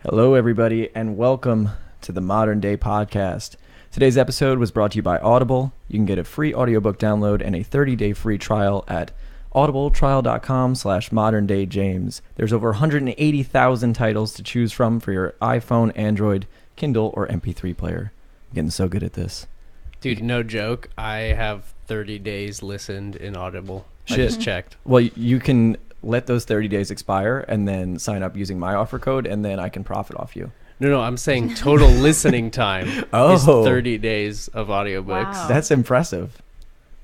Hello, everybody, and welcome to the Modern Day Podcast. Today's episode was brought to you by Audible. You can get a free audiobook download and a 30-day free trial at audibletrial.com/moderndayjames. There's over 180,000 titles to choose from for your iPhone, Android, Kindle, or MP3 player. I'm getting so good at this. Dude, no joke. I have 30 days listened in Audible. Shit. I just checked. Well, you can let those 30 days expire and then sign up using my offer code, and then I can profit off you. No, I'm saying total listening time is 30 days of audiobooks. Wow. That's impressive.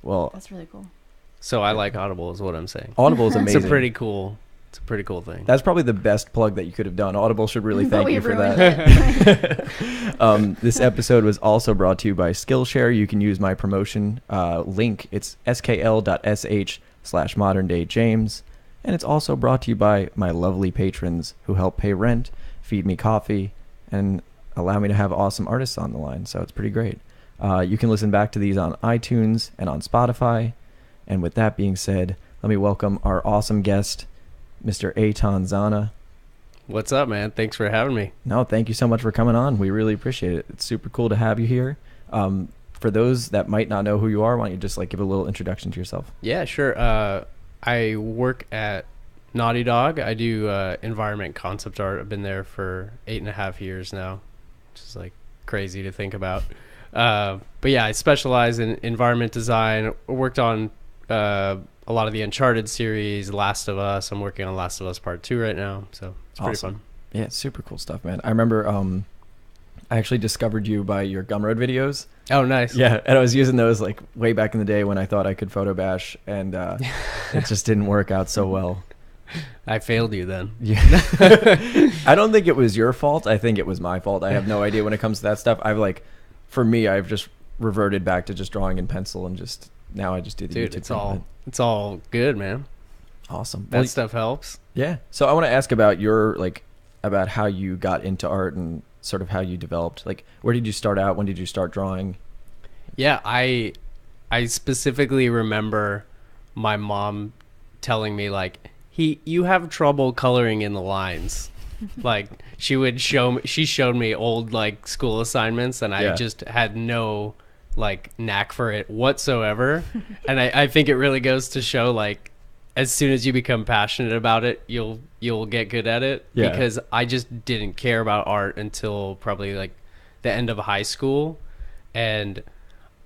Well, That's really cool. So I like Audible is what I'm saying. Audible is amazing. It's a pretty cool thing. That's probably the best plug that you could have done. Audible should really But thank we you for ruined that. This episode was also brought to you by Skillshare. You can use my promotion link. It's skl.sh/moderndayjames. And it's also brought to you by my lovely patrons who help pay rent, feed me coffee, and allow me to have awesome artists on the line. So it's pretty great. You can listen back to these on iTunes and on Spotify. And with that being said, let me welcome our awesome guest, Mr. Eytan Zana. What's up, man? Thanks for having me. No, thank you so much for coming on. We really appreciate it. It's super cool to have you here. For those that might not know who you are, why don't you just give a little introduction to yourself? Yeah, sure. I work at Naughty Dog. I do environment concept art. I've been there for 8.5 years now, which is crazy to think about. But yeah, I specialize in environment design. I worked on a lot of the Uncharted series, Last of Us. I'm working on Last of Us Part 2 right now, so it's pretty fun. Yeah, it's super cool stuff, man. I remember I actually discovered you by your Gumroad videos. Oh, nice. Yeah, and I was using those way back in the day when I thought I could photo bash, and it just didn't work out so well. I failed you then. Yeah. I don't think it was your fault. I think it was my fault. I have no idea when it comes to that stuff. For me, I've just reverted back to just drawing in pencil and now I just do the Dude, YouTube it's all good, man. Awesome. That stuff helps. Yeah. So I want to ask about about how you got into art and sort of how you developed. Where did you start out? When did you start drawing? Yeah, I specifically remember my mom telling me you have trouble coloring in the lines. She showed me old school assignments, and I just had no knack for it whatsoever. And I think it really goes to show as soon as you become passionate about it, you'll get good at it. Yeah. Because I just didn't care about art until probably the end of high school, and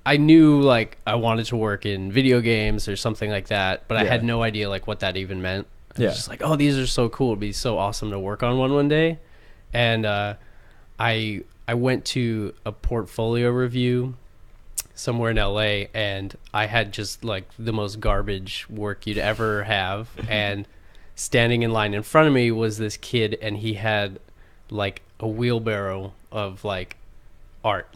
I knew I wanted to work in video games or something like that, but I had no idea what that even meant. I was just oh, these are so cool. It'd be so awesome to work on one day. And I went to a portfolio review somewhere in LA, and I had just the most garbage work you'd ever have. And standing in line in front of me was this kid, and he had a wheelbarrow of art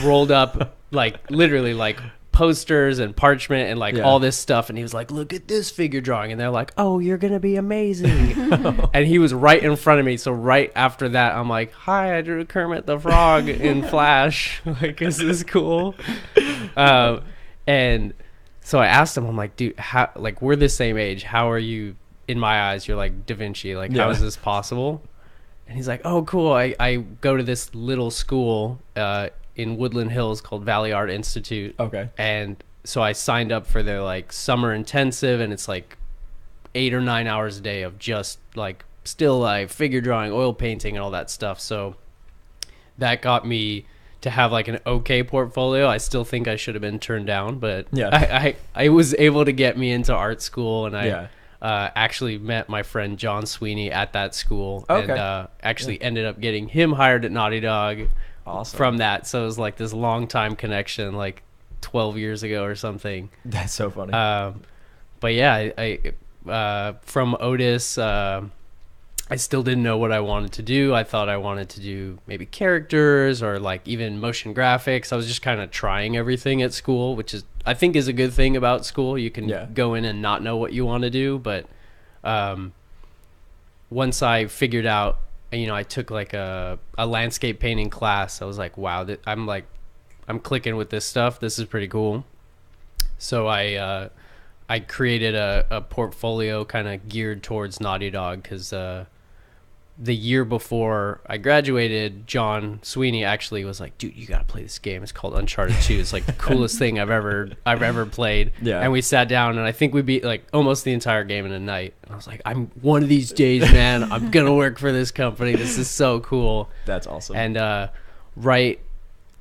rolled up literally posters and parchment and all this stuff. And he was look at this figure drawing, and they're oh, you're gonna be amazing. And he was right in front of me. So right after that, I'm hi, I drew Kermit the Frog in Flash. Is this cool? And so I asked him, I'm dude, how we're the same age, how are you? In my eyes, you're Da Vinci. How is this possible? And he's oh, cool. I go to this little school in Woodland Hills called Valley Art Institute. Okay. And so I signed up for their summer intensive, and it's 8 or 9 hours a day of just still life, figure drawing, oil painting, and all that stuff. So that got me to have an okay portfolio. I still think I should have been turned down, but I was able to get me into art school, and I actually met my friend John Sweeney at that school. Okay. And actually ended up getting him hired at Naughty Dog. Awesome. From that. So it was this long time connection 12 years ago or something. That's so funny. But yeah, I from Otis, I still didn't know what I wanted to do. I thought I wanted to do maybe characters or even motion graphics. I was just kind of trying everything at school, which I think is a good thing about school. You can go in and not know what you want to do, but once I figured out, I took a landscape painting class. I was wow, I'm clicking with this stuff. This is pretty cool. So I created a portfolio kind of geared towards Naughty Dog, because the year before I graduated, John Sweeney actually was like, dude, you got to play this game. It's called Uncharted 2. It's like the coolest thing I've ever played. Yeah. And we sat down, and I think we beat like almost the entire game in a night. And I was like, I'm one of these days, man, I'm going to work for this company. This is so cool. That's awesome. And right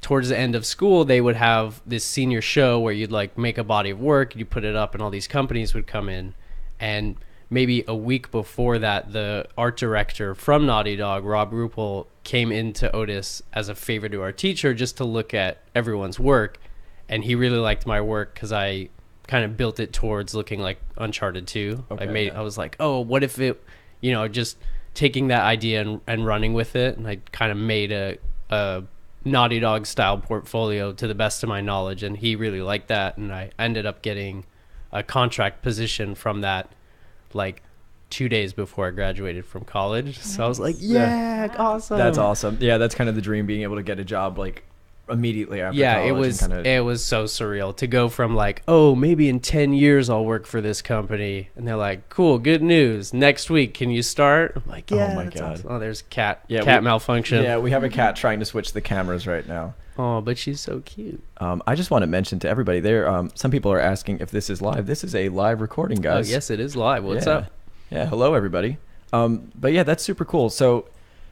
towards the end of school, they would have this senior show where you'd like make a body of work, you put it up, and all these companies would come in. And maybe a week before that, the art director from Naughty Dog, Rob Ruppel, came into Otis as a favor to our teacher just to look at everyone's work. And he really liked my work because I kind of built it towards looking like Uncharted 2. Okay, I was like, oh, what if it, just taking that idea and running with it. And I kind of made a Naughty Dog style portfolio to the best of my knowledge. And he really liked that. And I ended up getting a contract position from that like 2 days before I graduated from college. So I was like, yeah, awesome. That's awesome. Yeah, that's kind of the dream, being able to get a job like immediately after college. It was so surreal to go from like, oh, maybe in 10 years I'll work for this company, and they're like, cool, good news, next week can you start? I'm like, yeah. Oh my God. Awesome. Oh, there's cat malfunction. Yeah, we have a cat trying to switch the cameras right now. Oh, but she's so cute. I just want to mention to everybody there, some people are asking if this is live. This is a live recording, guys. Oh, yes, it is live. What's up? Yeah, hello, everybody. But yeah, that's super cool. So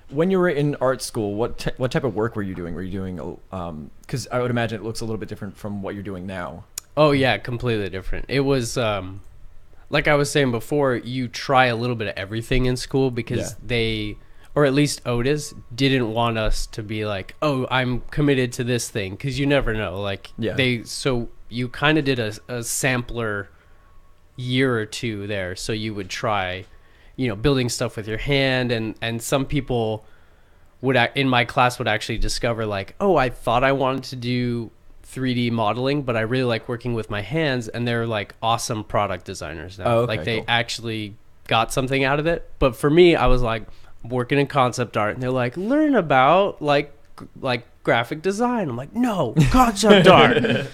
when you were in art school, what type of work were you doing? Were you doing, because I would imagine it looks a little bit different from what you're doing now. Oh, yeah, completely different. It was, like I was saying before, you try a little bit of everything in school because they... or at least Otis didn't want us to be like, oh, I'm committed to this thing, because you never know. Like so you kind of did a sampler year or two there. So you would try, building stuff with your hand, and some people would in my class would actually discover like, oh, I thought I wanted to do 3D modeling, but I really like working with my hands, and they're like awesome product designers now. Oh, okay, like they actually got something out of it. But for me, I was like, working in concept art, and they're like, learn about like graphic design. I'm like, no, concept art.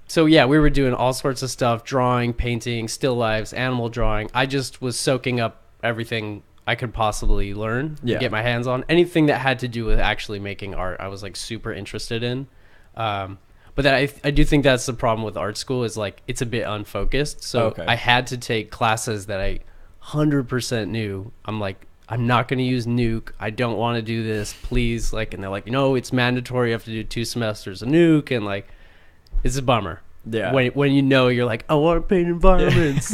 So yeah, we were doing all sorts of stuff, drawing, painting, still lifes, animal drawing. I just was soaking up everything I could possibly learn, get my hands on. Anything that had to do with actually making art, I was like super interested in. But that I do think that's the problem with art school, is like it's a bit unfocused. So I had to take classes that I 100% knew. I'm like, I'm not going to use Nuke. I don't want to do this, please. Like, and they're like, no, it's mandatory. You have to do 2 semesters of Nuke, and like, it's a bummer. Yeah. When you're like, I want to paint environments.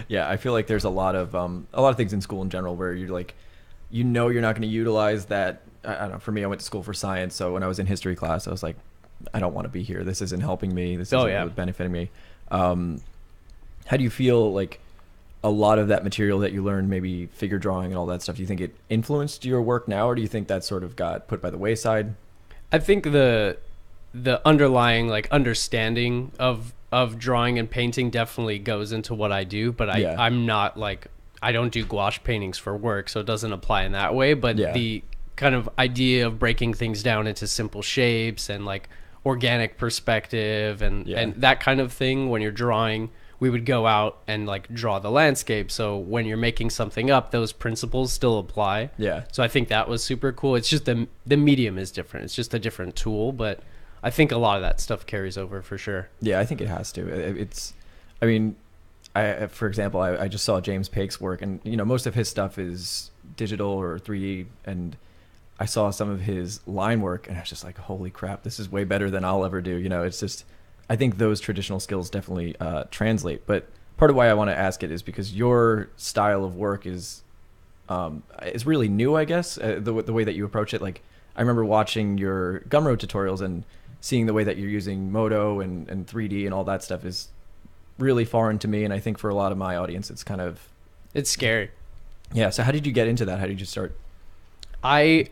Yeah, I feel like there's a lot of things in school in general where you're like, you're not going to utilize that. I don't know. For me, I went to school for science, so when I was in history class, I was like, I don't want to be here. This isn't helping me. This isn't benefiting me. How do you feel like a lot of that material that you learned, maybe figure drawing and all that stuff, do you think it influenced your work now, or do you think that sort of got put by the wayside? I think the underlying like understanding of drawing and painting definitely goes into what I do, but I'm not like, I don't do gouache paintings for work, so it doesn't apply in that way. But the kind of idea of breaking things down into simple shapes and like organic perspective and that kind of thing, when you're drawing, we would go out and like draw the landscape. So when you're making something up, those principles still apply. Yeah. So I think that was super cool. It's just the medium is different. It's just a different tool, but I think a lot of that stuff carries over for sure. Yeah, I think it has to. For example, I just saw James Pake's work, and most of his stuff is digital or 3D, and I saw some of his line work, and I was just like, holy crap, this is way better than I'll ever do. It's just, I think those traditional skills definitely translate. But part of why I want to ask it is because your style of work is really new, I guess, the way that you approach it. Like, I remember watching your Gumroad tutorials and seeing the way that you're using Modo and 3D and all that stuff is really foreign to me. And I think for a lot of my audience, it's scary. Yeah. So how did you get into that? How did you start? I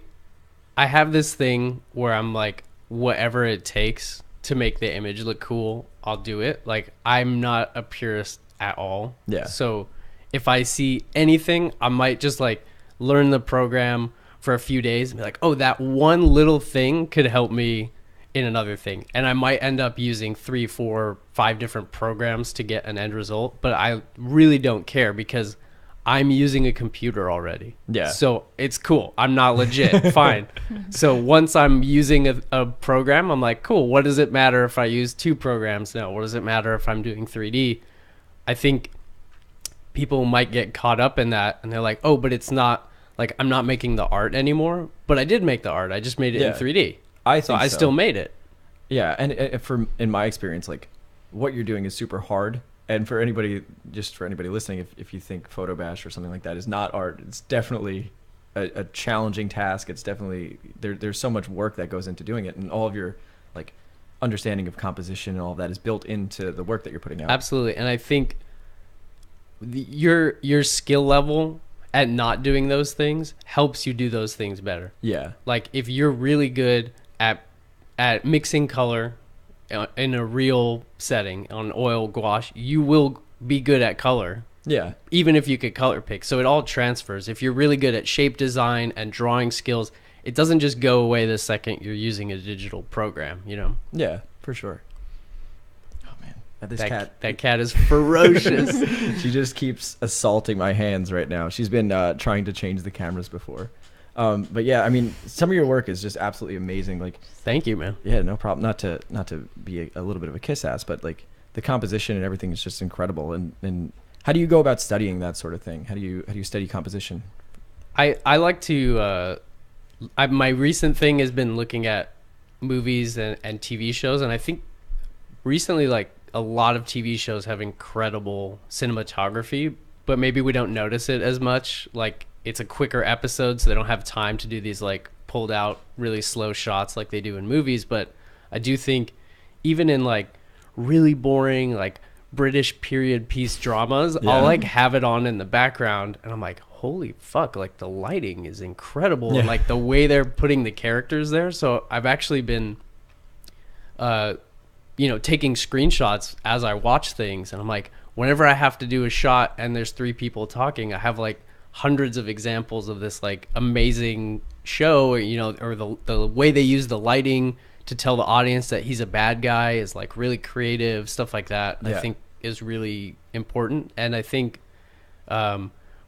have this thing where I'm like, whatever it takes to make the image look cool, I'll do it. Like, I'm not a purist at all. Yeah. So if I see anything, I might just like learn the program for a few days and be like, oh, that one little thing could help me in another thing. And I might end up using 3, 4, 5 different programs to get an end result, but I really don't care because I'm using a computer already. Yeah. So it's cool. I'm not legit. Fine. So once I'm using a program, I'm like, cool. What does it matter if I use 2 programs now? What does it matter if I'm doing 3D? I think people might get caught up in that, and they're like, oh, but it's not like I'm not making the art anymore. But I did make the art. I just made it in 3D. I still made it. Yeah, and in my experience, like what you're doing is super hard. And for anybody listening, if you think Photo Bash or something like that is not art, it's definitely a challenging task. It's definitely there's so much work that goes into doing it, and all of your like understanding of composition and all of that is built into the work that you're putting out. Absolutely, and I think your skill level at not doing those things helps you do those things better. Yeah, like if you're really good at mixing color in a real setting on oil gouache, you will be good at color. Yeah. Even if you could color pick. So it all transfers. If you're really good at shape design and drawing skills, it doesn't just go away the second you're using a digital program, you know? Yeah, for sure. Oh man. That cat is ferocious. She just keeps assaulting my hands right now. She's been trying to change the cameras before. But yeah, I mean, some of your work is just absolutely amazing. Like, thank you, man. Yeah, no problem. Not to be a little bit of a kiss ass, but like the composition and everything is just incredible. And how do you go about studying that sort of thing? How do you study composition? I like to. My recent thing has been looking at movies and TV shows, and I think recently, like a lot of TV shows have incredible cinematography, but maybe we don't notice it as much. Like, it's a quicker episode, so they don't have time to do these like pulled out really slow shots like they do in movies. But I do think even in like really boring like British period piece dramas, I'll like have it on in the background and I'm like, holy fuck, like the lighting is incredible. And like the way they're putting the characters there. So I've actually been taking screenshots as I watch things, and I'm like, whenever I have to do a shot and there's 3 people talking, I have like hundreds of examples of this like amazing show, or the way they use the lighting to tell the audience that he's a bad guy is like really creative stuff like that. I think is really important. And I think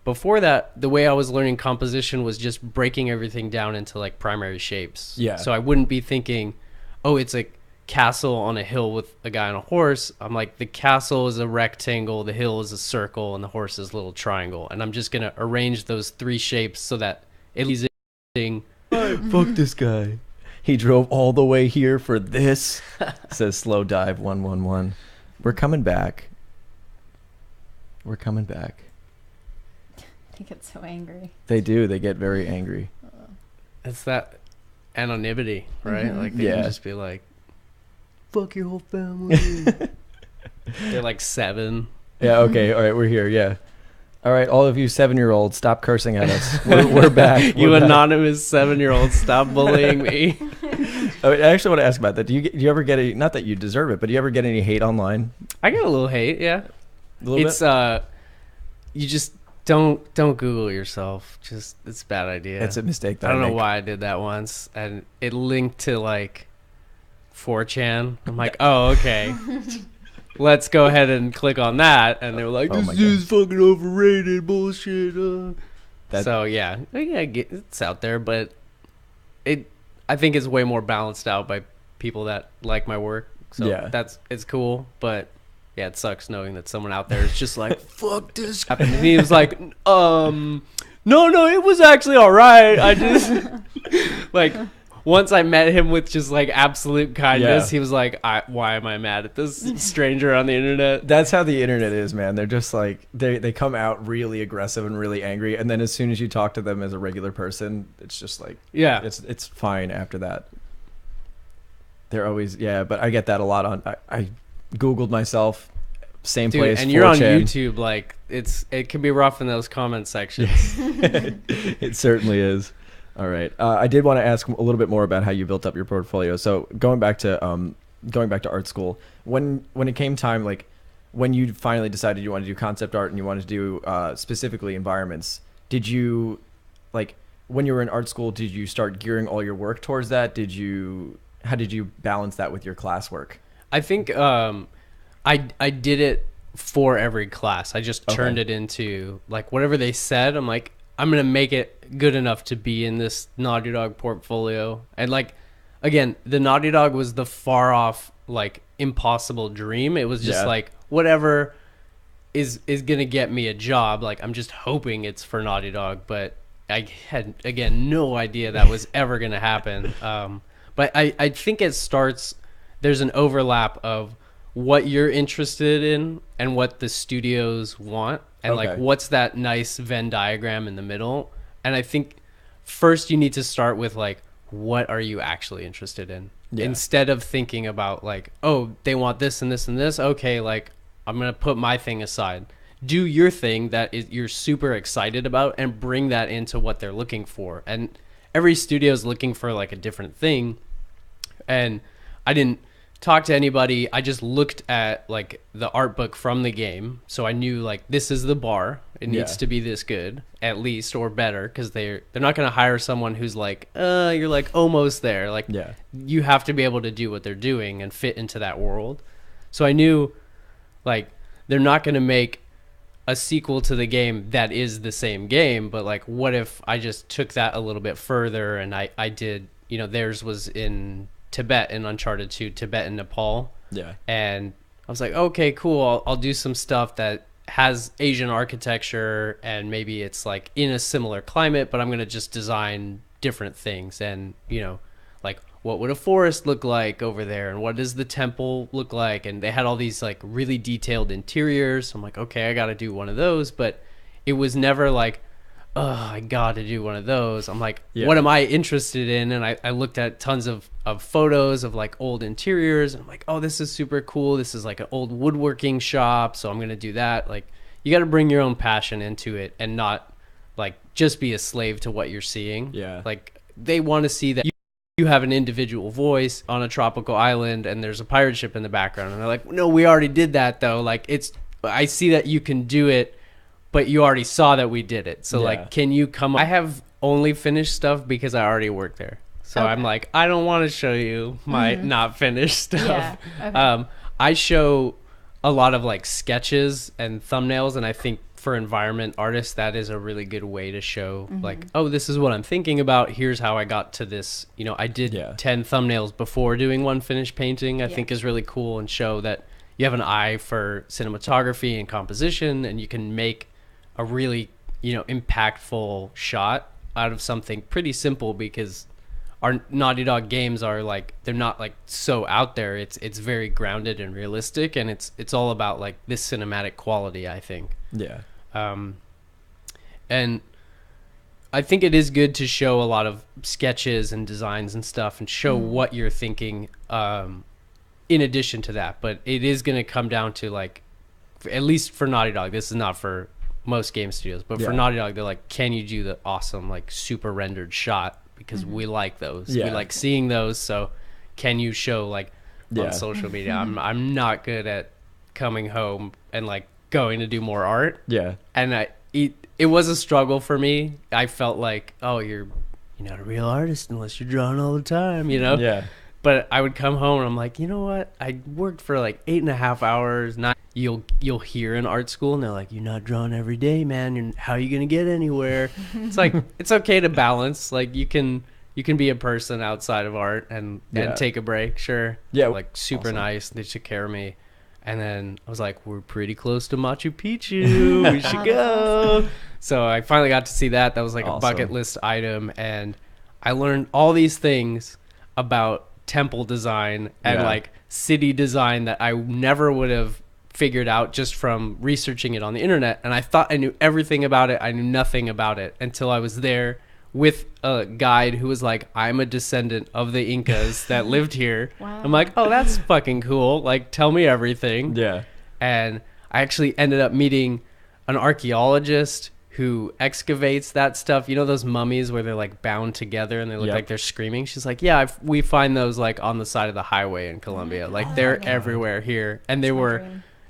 before that, the way I was learning composition was just breaking everything down into like primary shapes. So I wouldn't be thinking, oh, it's a castle on a hill with a guy on a horse. I'm like, the castle is a rectangle, the hill is a circle, and the horse is a little triangle, and I'm just gonna arrange those 3 shapes so that it leaves it. Fuck this guy, he drove all the way here for this. Says Slow Dive 111. We're coming back. They get so angry. They do. They get very angry. It's that anonymity, right? Like they can just be like, fuck your whole family. They're like 7. Yeah, okay, all right, we're here, yeah. All right, all of you 7-year-olds, stop cursing at us. We're back. You anonymous 7-year-olds, stop bullying me. I actually want to ask about that. Do you ever get any, not that you deserve it, but do you ever get any hate online? I get a little hate, yeah. A little bit? You just don't Google yourself. Just, it's a bad idea. It's a mistake that I don't know why I did that once, and it linked to like 4chan. I'm like, oh, okay. Let's go ahead and click on that. And they were like, this is fucking overrated bullshit. So yeah, it's out there, but I think it's way more balanced out by people that like my work. So it's cool, but yeah, it sucks knowing that someone out there is just like, fuck this. And he was like, no, it was actually all right. I just like, once I met him with just like absolute kindness, he was like, why am I mad at this stranger on the internet? That's how the internet is, man. They're just like, they come out really aggressive and really angry. And then as soon as you talk to them as a regular person, it's just like, it's fine after that. They're always, but I get that a lot on, I Googled myself, same place. And you're on YouTube, like it can be rough in those comment sections. It certainly is. All right. I did want to ask a little bit more about how you built up your portfolio. So going back to art school, when it came time, like when you finally decided you wanted to do concept art and you wanted to do specifically environments, did you, like when you were in art school, did you start gearing all your work towards that? How did you balance that with your classwork? I think I did it for every class. I just turned it into like whatever they said. I'm like, I'm going to make it good enough to be in this Naughty Dog portfolio. And like, again, the Naughty Dog was the far off, like impossible dream. It was just like, whatever is going to get me a job. Like, I'm just hoping it's for Naughty Dog, but I had, again, no idea that was ever going to happen. But I think it starts, there's an overlap of what you're interested in and what the studios want. And like, what's that nice Venn diagram in the middle? And I think first you need to start with like, what are you actually interested in? Instead of thinking about like, oh, they want this and this and this. Okay, like I'm going to put my thing aside. Do your thing that you're super excited about and bring that into what they're looking for. And every studio is looking for like a different thing. And I didn't talk to anybody. I just looked at like the art book from the game. So I knew like this is the bar. It needs to be this good at least, or better, because they're not going to hire someone who's like, you're like almost there. Like you have to be able to do what they're doing and fit into that world. So I knew like they're not going to make a sequel to the game that is the same game, but like what if I just took that a little bit further and I did, you know, theirs was in Tibet in Uncharted 2, Tibet and Nepal. And I was like, okay, cool. I'll do some stuff that has Asian architecture and maybe it's like in a similar climate, but I'm going to just design different things. And, you know, like what would a forest look like over there? And what does the temple look like? And they had all these like really detailed interiors. I'm like, okay, I got to do one of those. But it was never like, oh, I got to do one of those. I'm like, what am I interested in? And I looked at tons of photos of like old interiors. And I'm like, oh, this is super cool. This is like an old woodworking shop. So I'm going to do that. Like, you got to bring your own passion into it and not like just be a slave to what you're seeing. Like, they want to see that you have an individual voice on a tropical island and there's a pirate ship in the background. And they're like, no, we already did that though. Like, I see that you can do it, but you already saw that we did it. So like, can you come? I have only finished stuff because I already work there. So I'm like, I don't want to show you my not finished stuff. I show a lot of like sketches and thumbnails. And I think for environment artists, that is a really good way to show like, oh, this is what I'm thinking about. Here's how I got to this. You know, I did 10 thumbnails before doing one finished painting. I think is really cool and show that you have an eye for cinematography and composition, and you can make a really, you know, impactful shot out of something pretty simple, because our Naughty Dog games are like, they're not like so out there. It's very grounded and realistic, and it's all about like this cinematic quality, I think. And I think it is good to show a lot of sketches and designs and stuff and show what you're thinking in addition to that. But it is going to come down to like, at least for Naughty Dog, this is not for most game studios, but for Naughty Dog, they're like, can you do the awesome like super rendered shot, because we like those. We like seeing those. So can you show like on social media? I'm not good at coming home and like going to do more art. And it was a struggle for me. I felt like, oh, you're not a real artist unless you're drawing all the time, you know? But I would come home and I'm like, you know what? I worked for like 8.5 hours. Not you'll hear in art school and they're like, you're not drawing every day, man. How are you gonna get anywhere? It's like, it's okay to balance. Like you can be a person outside of art and take a break. Sure. Like super nice. They took care of me. And then I was like, we're pretty close to Machu Picchu. We should go. Awesome. So I finally got to see that. That was like a bucket list item. And I learned all these things about temple design and like city design that I never would have figured out just from researching it on the internet. And I thought I knew everything about it. I knew nothing about it until I was there with a guide who was like, I'm a descendant of the Incas that lived here. I'm like, oh, that's fucking cool. Like, tell me everything. And I actually ended up meeting an archaeologist who excavates that stuff. You know those mummies where they're like bound together and they look like they're screaming? She's like, yeah, we find those like on the side of the highway in Colombia. Like they're everywhere here. And they were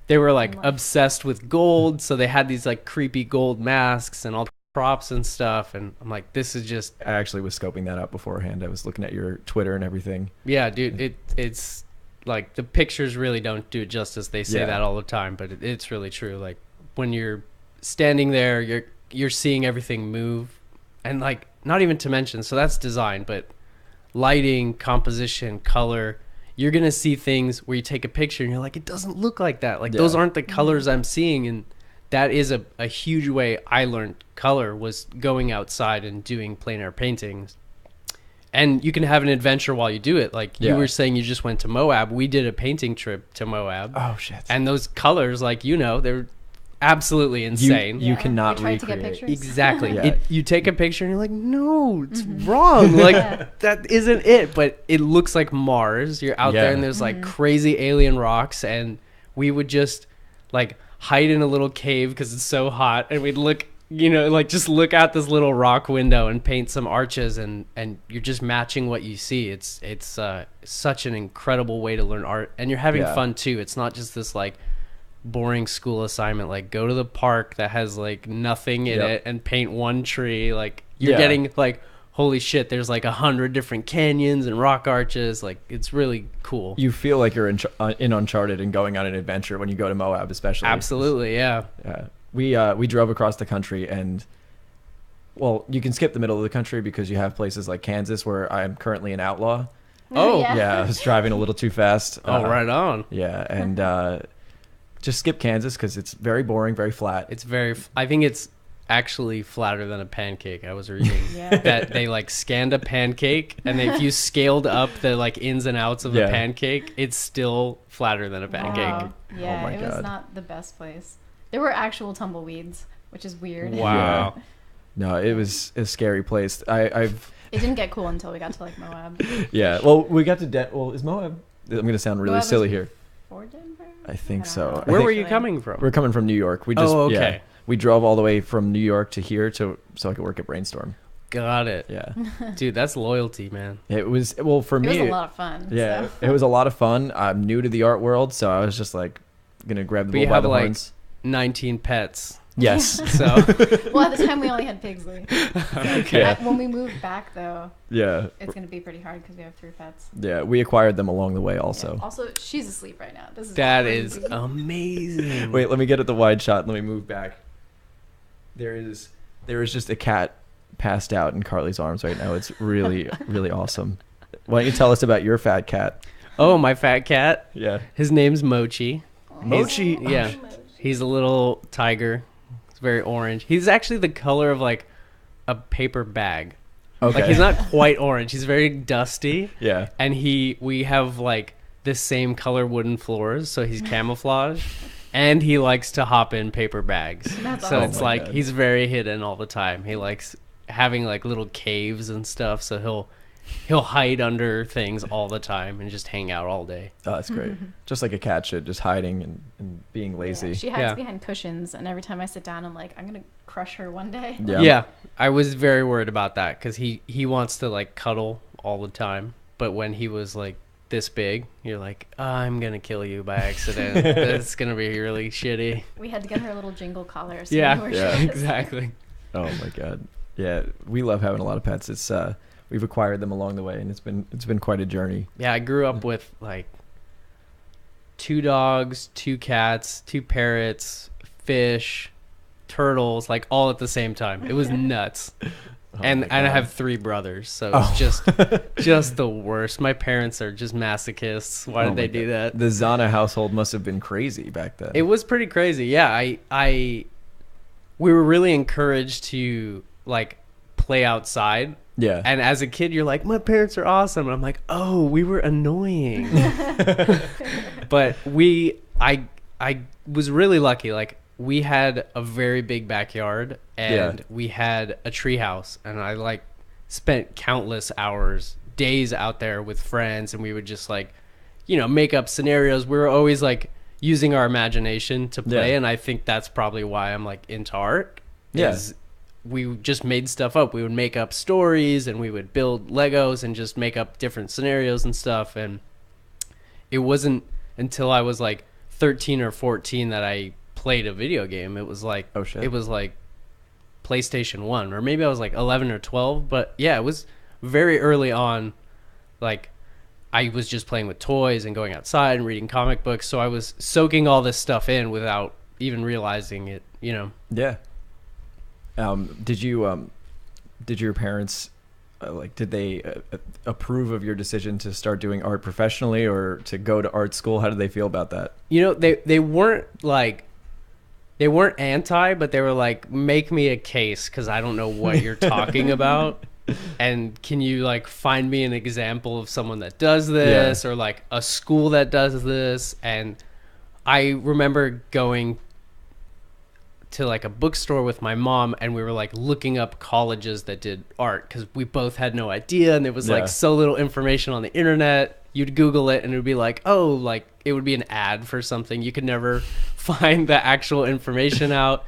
like obsessed with gold. So they had these like creepy gold masks and all props and stuff. And I'm like, this is just... I actually was scoping that out beforehand. I was looking at your Twitter and everything. Yeah, dude, it's like the pictures really don't do it justice. They say Yeah. that all the time, but it's really true. Like when you're standing there, you're seeing everything move, and like not even to mention, so that's design, but lighting, composition, color. You're gonna see things where you take a picture and you're like, it doesn't look like that. Like those aren't the colors I'm seeing, and that is a huge way I learned color, was going outside and doing plein air paintings. And you can have an adventure while you do it. Like you were saying, you just went to Moab. We did a painting trip to Moab. Oh shit! And those colors, like they're absolutely insane. You cannot we tried to get recreate. pictures. Exactly. Yeah. You take a picture and you're like, no, it's wrong. Like that isn't it. But it looks like Mars. You're out there and there's like crazy alien rocks, and we would just like hide in a little cave because it's so hot, and we'd look, like just look out this little rock window and paint some arches, and you're just matching what you see. It's such an incredible way to learn art, and you're having fun too. It's not just this like boring school assignment, like go to the park that has like nothing in it and paint one tree. Like you're getting like, holy shit, there's like 100 different canyons and rock arches. Like it's really cool. You feel like you're in Uncharted and going on an adventure when you go to Moab, especially. Absolutely, yeah. We drove across the country, and well, you can skip the middle of the country because you have places like Kansas, where I'm currently an outlaw. Oh yeah, I was driving a little too fast. Right on. Yeah, and just skip Kansas because it's very boring, very flat. It's I think it's actually flatter than a pancake. I was reading that they like scanned a pancake, and if you scaled up the like ins and outs of a pancake, it's still flatter than a pancake. Wow. Yeah, Oh my it God. was not the best place. There were actual tumbleweeds, which is weird. Wow. Yeah. No, it was a scary place. I've It didn't get cool until we got to like Moab. yeah. Well, we got to well, is Moab? I'm gonna sound really Moab silly is- here. For Denver? I think don't so. know. I Where think were you coming from? We're coming from New York. We just okay. we drove all the way from New York to here so I could work at Brainstorm. Got it. Yeah. Dude, that's loyalty, man. It was for It me. was a lot of fun. Yeah, so. it was a lot of fun. I'm new to the art world, so I was just like gonna grab the But you bull by have the like horns. 19 pets. Yes. So Well, at the time we only had Pigsley. okay. Yeah. When we moved back, though, Yeah. it's going to be pretty hard because we have 3 pets. Yeah. We acquired them along the way also. Yeah. Also, she's asleep right now. This is That is crazy. amazing. Wait, let me get at the wide shot. Let me move back. There is just a cat passed out in Carly's arms right now. It's really, really awesome. Why don't you tell us about your fat cat? Oh, my fat cat. Yeah. His name's Mochi. Mochi. Yeah. He's a little tiger. It's very orange. He's actually the color of like a paper bag. Okay. Like he's not quite orange. He's very dusty. Yeah. And we have like the same color wooden floors, so he's camouflaged. And he likes to hop in paper bags. That's So awesome. it's Oh my like God. he's very hidden all the time. He likes having like little caves and stuff, so he'll hide under things all the time and just hang out all day. Oh, that's great. Just like a cat should, just hiding and being lazy. Yeah, she hides Yeah. behind cushions, and every time I sit down, I'm like, I'm going to crush her one day. Yeah. Yeah, I was very worried about that because he wants to like cuddle all the time, but when he was like this big, you're like, I'm gonna kill you by accident. That's gonna be really shitty. We had to get her a little jingle collar. So Yeah, we knew where yeah. she was. Exactly. Oh my God. Yeah, we love having a lot of pets. It's we've acquired them along the way, and it's been quite a journey. Yeah, I grew up with like 2 dogs, 2 cats, 2 parrots, fish, turtles, like all at the same time. It was nuts. Oh and my I God. have 3 brothers, so Oh. it's just the worst. My parents are just masochists. Why Oh did they my do God. that? The Zana household must have been crazy back then. It was pretty crazy. Yeah, we were really encouraged to like play outside. Yeah. And as a kid, you're like, my parents are awesome. And I'm like, oh, we were annoying. But I was really lucky. Like we had a very big backyard and we had a tree house, and I like spent countless hours, days out there with friends, and we would just like, make up scenarios. We were always like using our imagination to play. Yeah. And I think that's probably why I'm like into art. Yeah. is we just made stuff up. We would make up stories, and we would build Legos and just make up different scenarios and stuff. And it wasn't until I was like 13 or 14 that I played a video game. It was like, Oh, shit. it was like PlayStation 1, or maybe I was like 11 or 12. But yeah, it was very early on. Like I was just playing with toys and going outside and reading comic books. So I was soaking all this stuff in without even realizing it, Yeah. Did your parents, did they approve of your decision to start doing art professionally or to go to art school? How did they feel about that? They weren't they weren't anti, but they were like, make me a case because I don't know what you're talking about. And can you find me an example of someone that does this or a school that does this? And I remember going to a bookstore with my mom, and we were looking up colleges that did art because we both had no idea, and there was so little information on the internet. You'd Google it and it would be it would be an ad for something. You could never find the actual information out.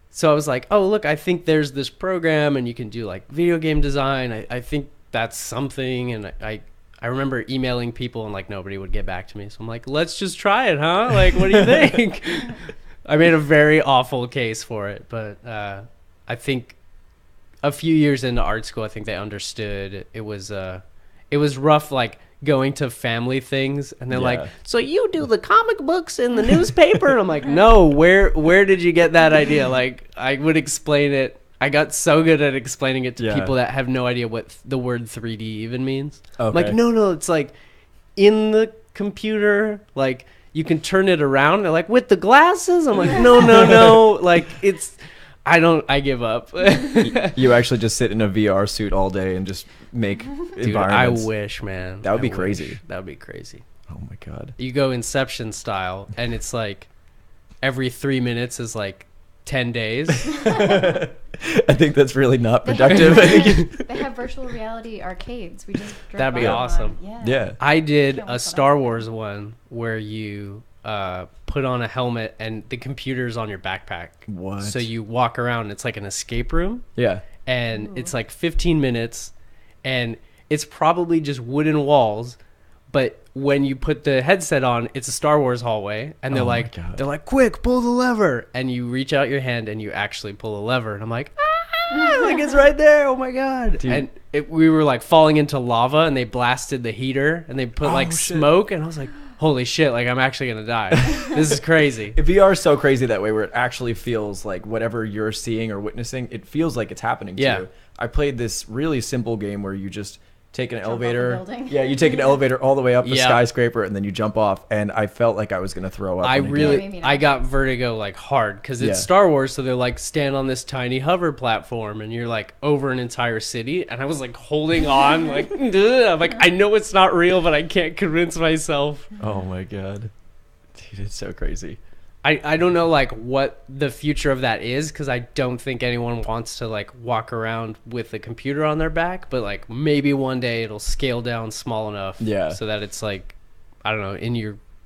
So I was like, oh, look, I think there's this program and you can do video game design. I think that's something. And I remember emailing people and nobody would get back to me. So I'm like, let's just try it, huh? What do you think? I made a very awful case for it. But I think a few years into art school, I think they understood it was rough, going to family things, and they're so you do the comic books in the newspaper? And I'm like, no, where did you get that idea? I would explain it. I got so good at explaining it to people that have no idea what the word 3D even means. Okay. No, it's in the computer, you can turn it around. They're like, with the glasses? I'm like, no. It's, I give up. You actually just sit in a VR suit all day and just make environments. I wish, man. That would be crazy. That would be crazy. Oh my God. You go Inception style, and it's every 3 minutes is 10 days. I think that's really not productive. They have virtual reality arcades. We just That'd be awesome. Yeah. I did a Star Wars one where you put on a helmet and the computer's on your backpack. What? So you walk around, it's an escape room. Yeah. And it's 15 minutes, and it's probably just wooden walls, but when you put the headset on, it's a Star Wars hallway, and they're quick, pull the lever, and you reach out your hand and you actually pull a lever, and I'm like, it's right there, oh my God. Dude. And we were falling into lava, and they blasted the heater, and they put smoke, and I was like, holy shit, I'm actually gonna die. This is crazy. VR is so crazy that way, where it actually feels like whatever you're seeing or witnessing, it feels like it's happening to you. I played this really simple game where you just take an elevator. Yeah, you take an elevator all the way up the skyscraper, and then you jump off, and I felt like I was gonna throw up. I got vertigo hard because it's Star Wars, so they're stand on this tiny hover platform, and you're over an entire city, and I was holding on I'm I know it's not real, but I can't convince myself. Oh my God, dude, it's so crazy. I don't know what the future of that is, because I don't think anyone wants to walk around with a computer on their back, but maybe one day it'll scale down small enough so that it's I don't know,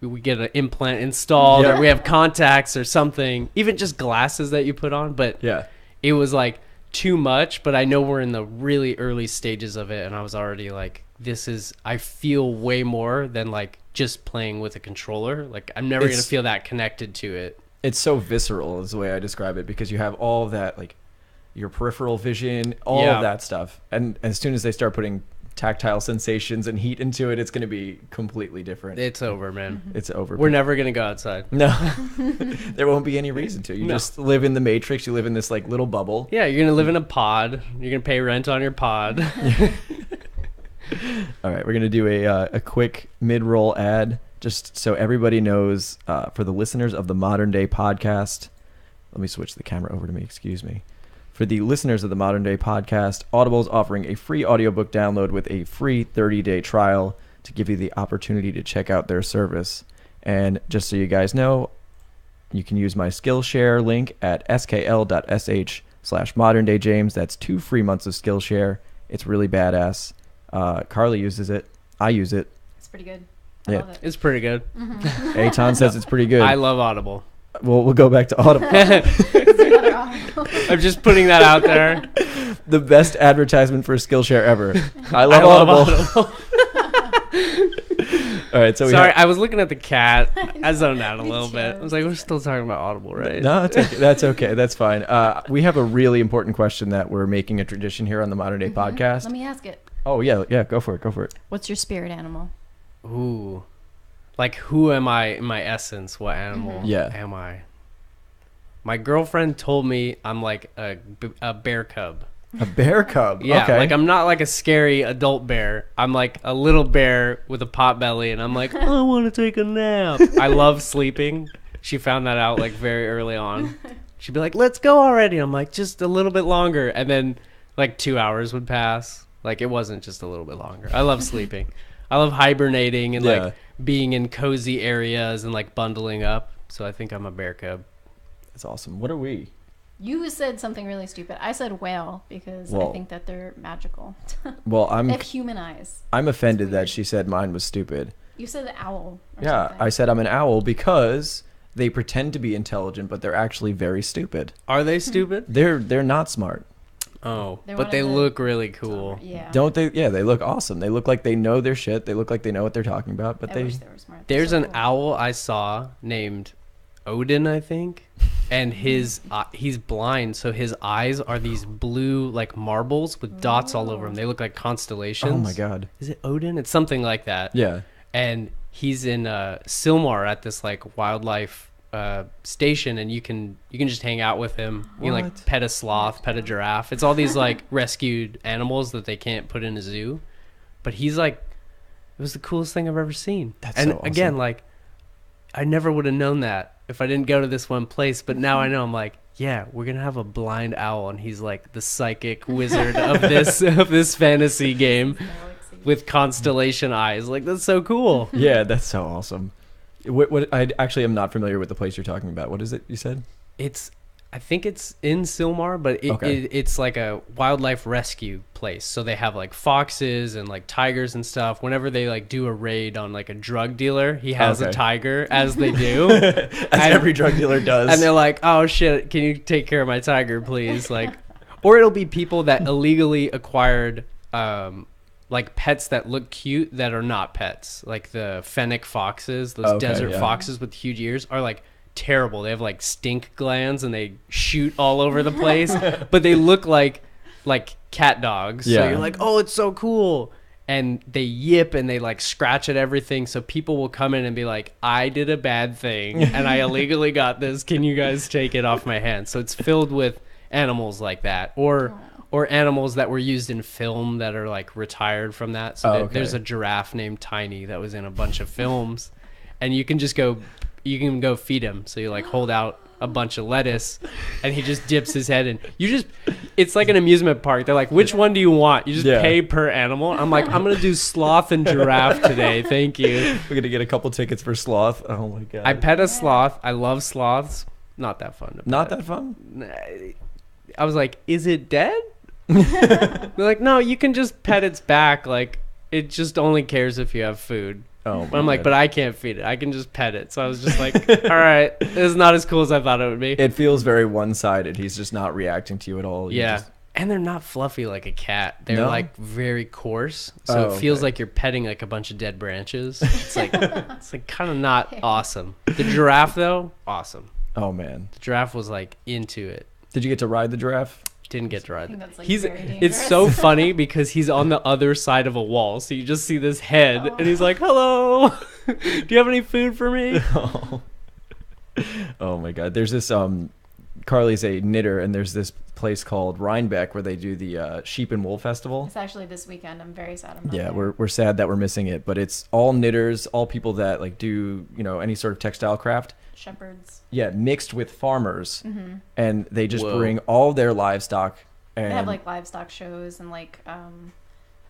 we get an implant installed or we have contacts or something, even just glasses that you put on. But it was too much, but I know we're in the really early stages of it, and I was already I feel way more than just playing with a controller. I'm never gonna feel that connected to it. It's so visceral is the way I describe it, because you have all of that, your peripheral vision, all of that stuff, and as soon as they start putting tactile sensations and heat into it, it's going to be completely different. It's over, man. It's over. We're never going to go outside. No. There won't be any reason to. You just live in the Matrix. You live in this little bubble. Yeah, you're going to live in a pod. You're going to pay rent on your pod. All right, we're going to do a quick mid-roll ad, just so everybody knows, for the listeners of the Modern Day Podcast. Let me switch the camera over to me, excuse me. For the listeners of the Modern Day Podcast, Audible is offering a free audiobook download with a free 30-day trial to give you the opportunity to check out their service. And just so you guys know, you can use my Skillshare link at skl.sh/moderndayjames. That's 2 free months of Skillshare. It's really badass. Carly uses it. I use it. It's pretty good. I love it. It's pretty good. Mm-hmm. Eytan says it's pretty good. I love Audible. Well, we'll go back to Audible. I'm just putting that out there. The best advertisement for Skillshare ever. I love Audible. All right, so sorry, I was looking at the cat. I zoned out a little bit. I was like, we're still talking about Audible, right? No, it's okay. That's okay. That's fine. We have a really important question that we're making a tradition here on the Modern Day Podcast. Let me ask it. Oh yeah, go for it. What's your spirit animal? Ooh. Like, who am I in my essence? What animal Yeah. am I? My girlfriend told me I'm like a bear cub. A bear cub. Yeah, Okay. like I'm not like a scary adult bear. I'm like a little bear with a pot belly, and I'm like, I want to take a nap. I love sleeping. She found that out like very early on. She'd be like, let's go already. I'm like, just a little bit longer. And then like 2 hours would pass. Like, it wasn't just a little bit longer. I love sleeping. I love hibernating and like being in cozy areas and like bundling up. So I think I'm a bear cub. That's awesome. What are we? You said something really stupid. I said whale because I think that they're magical. Well, They have human eyes. I'm offended that she said mine was stupid. You said the owl. Or Yeah, something. I said I'm an owl because they pretend to be intelligent, but they're actually very stupid. Are they stupid? They're not smart. Oh, They're but one they of the- look really cool. Yeah. Don't they? Yeah, they look awesome. They look like they know their shit. They look like they know what they're talking about, but I they wish they were smart. They're There's so an cool. owl I saw named Odin, I think, and his he's blind, so his eyes are these blue like marbles with dots all over them. They look like constellations. Oh my god. Is it Odin? It's something like that. Yeah. And he's in Silmar at this like wildlife station, and you can just hang out with him. You can like What? pet a sloth, pet a giraffe. It's all these like rescued animals that they can't put in a zoo. But he's like, it was the coolest thing I've ever seen. That's and so awesome. again, like, I never would have known that if I didn't go to this one place. But now I know. I'm like, yeah, we're gonna have a blind owl, and he's like the psychic wizard of this fantasy game with constellation eyes. Like, that's so cool. Yeah, that's so awesome. What I actually am not familiar with the place you're talking about. What is it you said? I think it's in Silmar, but it's like a wildlife rescue place. So they have like foxes and like tigers and stuff. Whenever they like do a raid on like a drug dealer, he has a tiger, as they do. Every drug dealer does. And they're like, oh shit, can you take care of my tiger, please? Like, or it'll be people that illegally acquired like pets that look cute that are not pets. Like the fennec foxes, those desert foxes with huge ears are like terrible. They have like stink glands and they shoot all over the place, but they look like cat dogs. Yeah. So you're like, oh, it's so cool. And they yip and they like scratch at everything. So people will come in and be like, I did a bad thing and I illegally got this. Can you guys take it off my hands? So it's filled with animals like that, or animals that were used in film that are like retired from that. So there's a giraffe named Tiny that was in a bunch of films, and you can go feed him. So you like hold out a bunch of lettuce and he just dips his head in. It's like an amusement park. They're like, which one do you want? You just pay per animal. I'm like, I'm gonna do sloth and giraffe today, thank you. We're gonna get a couple tickets for sloth. Oh my god. I pet a sloth. I love sloths. Not that fun to pet. Not that fun? I was like, is it dead? They're like, no, you can just pet its back. Like, it just only cares if you have food. Oh, but I'm like, but I can't feed it. I can just pet it. So I was just like, all right, this is not as cool as I thought it would be. It feels very one-sided. He's just not reacting to you at all. Yeah. And they're not fluffy like a cat. They're like very coarse. So it feels like you're petting like a bunch of dead branches. It's like kind of not awesome. The giraffe though, awesome. Oh man. The giraffe was like into it. Did you get to ride the giraffe? Didn't get to ride. That's, like, He's very it's dangerous. so funny because he's on the other side of a wall, so you just see this head, and he's like, "Hello, do you have any food for me?" Oh my god. There's this Carly's a knitter, and there's this place called Rhinebeck where they do the Sheep and Wool Festival. It's actually this weekend. I'm very sad. I'm not Yeah, there. we're sad that we're missing it, but it's all knitters, all people that like do any sort of textile craft. Shepherds. Yeah, mixed with farmers, and they just Whoa. bring all their livestock. And They have like livestock shows and like I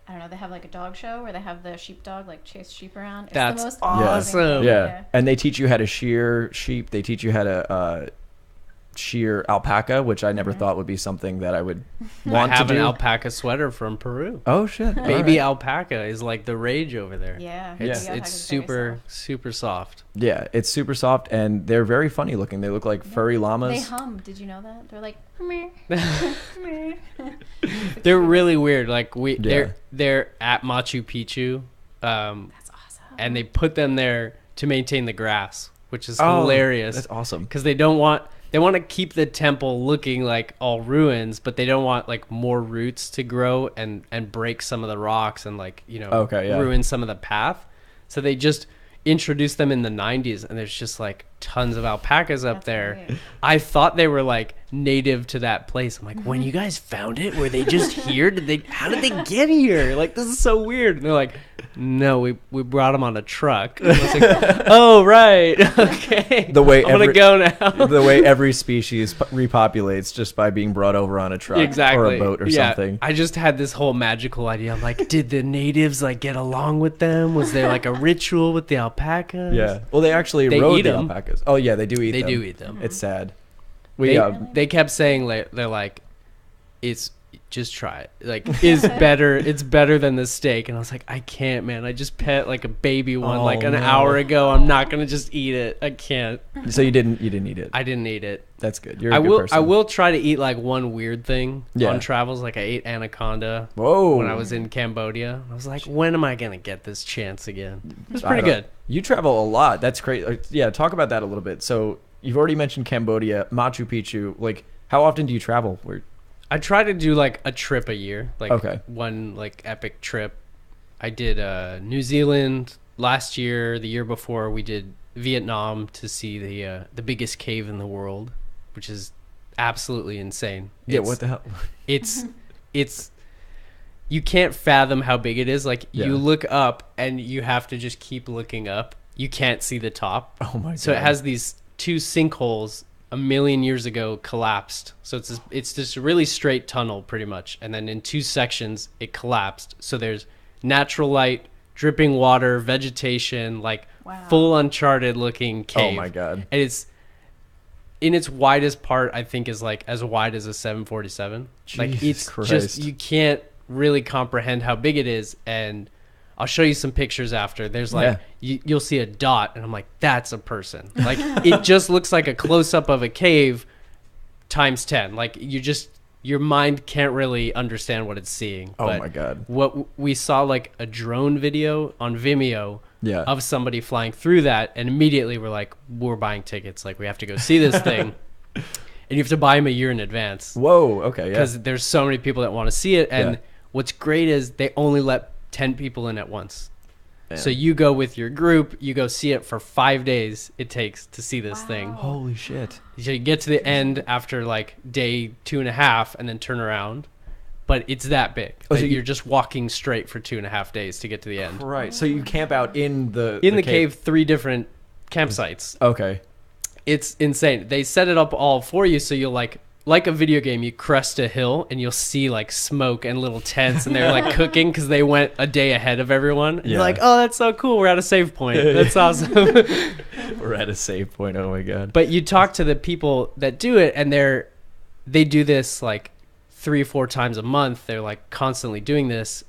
don't know. They have like a dog show where they have the sheepdog like chase sheep around. It's That's the most awesome. amazing thing. yeah, and they teach you how to shear sheep. They teach you how to shear alpaca, which I never thought would be something that I would want I have to do. an alpaca sweater from Peru. Oh shit! All Baby right. alpaca is like the rage over there. Yeah. It's Baby it's alpaca's very super soft. super soft. Yeah, it's super soft, and they're very funny looking. They look like furry llamas. They hum. Did you know that? They're like, meh, meh. They're really weird. Like Yeah. they're at Machu Picchu, That's awesome. and they put them there to maintain the grass, which is Oh, hilarious. That's awesome. Because they don't want they want to keep the temple looking like all ruins, but they don't want like more roots to grow and break some of the rocks and like, ruin some of the path. So they just introduced them in the 90s, and there's just like tons of alpacas up there. Right. I thought they were like native to that place. I'm like, when you guys found it, were they just here? How did they get here? Like, this is so weird. And they're like, no, we brought them on a truck. And I was like, oh, right. Okay. The way I'm going to go now. The way every species repopulates just by being brought over on a truck or a boat or something. I just had this whole magical idea. I'm like, did the natives like get along with them? Was there like a ritual with the alpacas? Yeah. Well, they actually They rode eat the them. alpacas. Oh, yeah, they do eat them. They do eat them. It's sad. They kept saying they're like, it's just try it. Like, it's better than the steak. And I was like, I can't, man. I just pet like a baby one an hour ago. I'm not gonna just eat it. I can't. So you didn't eat it. I didn't eat it. That's good. You're a good person. I will try to eat like one weird thing on travels. Like I ate anaconda when I was in Cambodia. I was like, when am I gonna get this chance again? It's pretty good. You travel a lot. That's great. Yeah, talk about that a little bit. So you've already mentioned Cambodia, Machu Picchu. Like, how often do you travel? I try to do like a trip a year, like one like epic trip. I did New Zealand last year. The year before, we did Vietnam to see the biggest cave in the world, which is absolutely insane. What the hell? It's you can't fathom how big it is. Like you look up and you have to just keep looking up. You can't see the top. Oh my god! So it has these two sinkholes. A million years ago collapsed, so it's just a really straight tunnel pretty much, and then in two sections it collapsed, so there's natural light, dripping water, vegetation, like full uncharted looking cave. Oh my god. And it's in its widest part, I think, is like as wide as a 747. Like it's Christ. Just you can't really comprehend how big it is. And I'll show you some pictures after. There's like you'll see a dot, and I'm like, that's a person. Like it just looks like a close up of a cave times 10. Like your mind can't really understand what it's seeing. Oh my god! What we saw, like a drone video on Vimeo of somebody flying through that, and immediately we're buying tickets. Like we have to go see this thing, and you have to buy them a year in advance. Whoa! Okay, because there's so many people that want to see it, and what's great is they only let 10 people in at once. Damn. So you go with your group, you go see it for 5 days it takes to see this thing. Holy shit. So you get to the end after like day 2.5 and then turn around. But it's that big. So you're just walking straight for 2.5 days to get to the end. Right. So you camp out in the cave 3 different campsites. Okay. It's insane. They set it up all for you, so you'll like a video game, you crest a hill and you'll see like smoke and little tents, and they're like cooking because they went a day ahead of everyone. And you're like, oh, that's so cool. We're at a save point. That's awesome. We're at a save point. Oh my god. But you talk to the people that do it, and they do this like 3 or 4 times a month. They're like constantly doing this,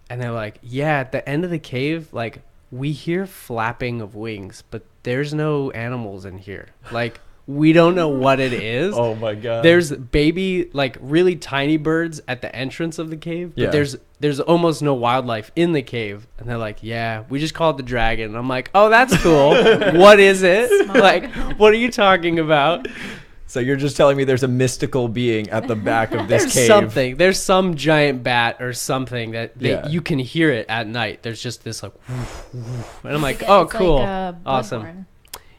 and they're like, yeah, at the end of the cave, like we hear flapping of wings, but there's no animals in here. Like we don't know what it is. Oh my god. There's baby, like really tiny birds at the entrance of the cave, but there's almost no wildlife in the cave. And they're like, yeah, we just call it the dragon. And I'm like, oh, that's cool. What is it? Smoke. Like, what are you talking about? So you're just telling me there's a mystical being at the back of this cave. Something. There's some giant bat or something that you can hear it at night. There's just this like, woof, woof. And I'm like, oh, cool. Like, awesome. Bloodborne.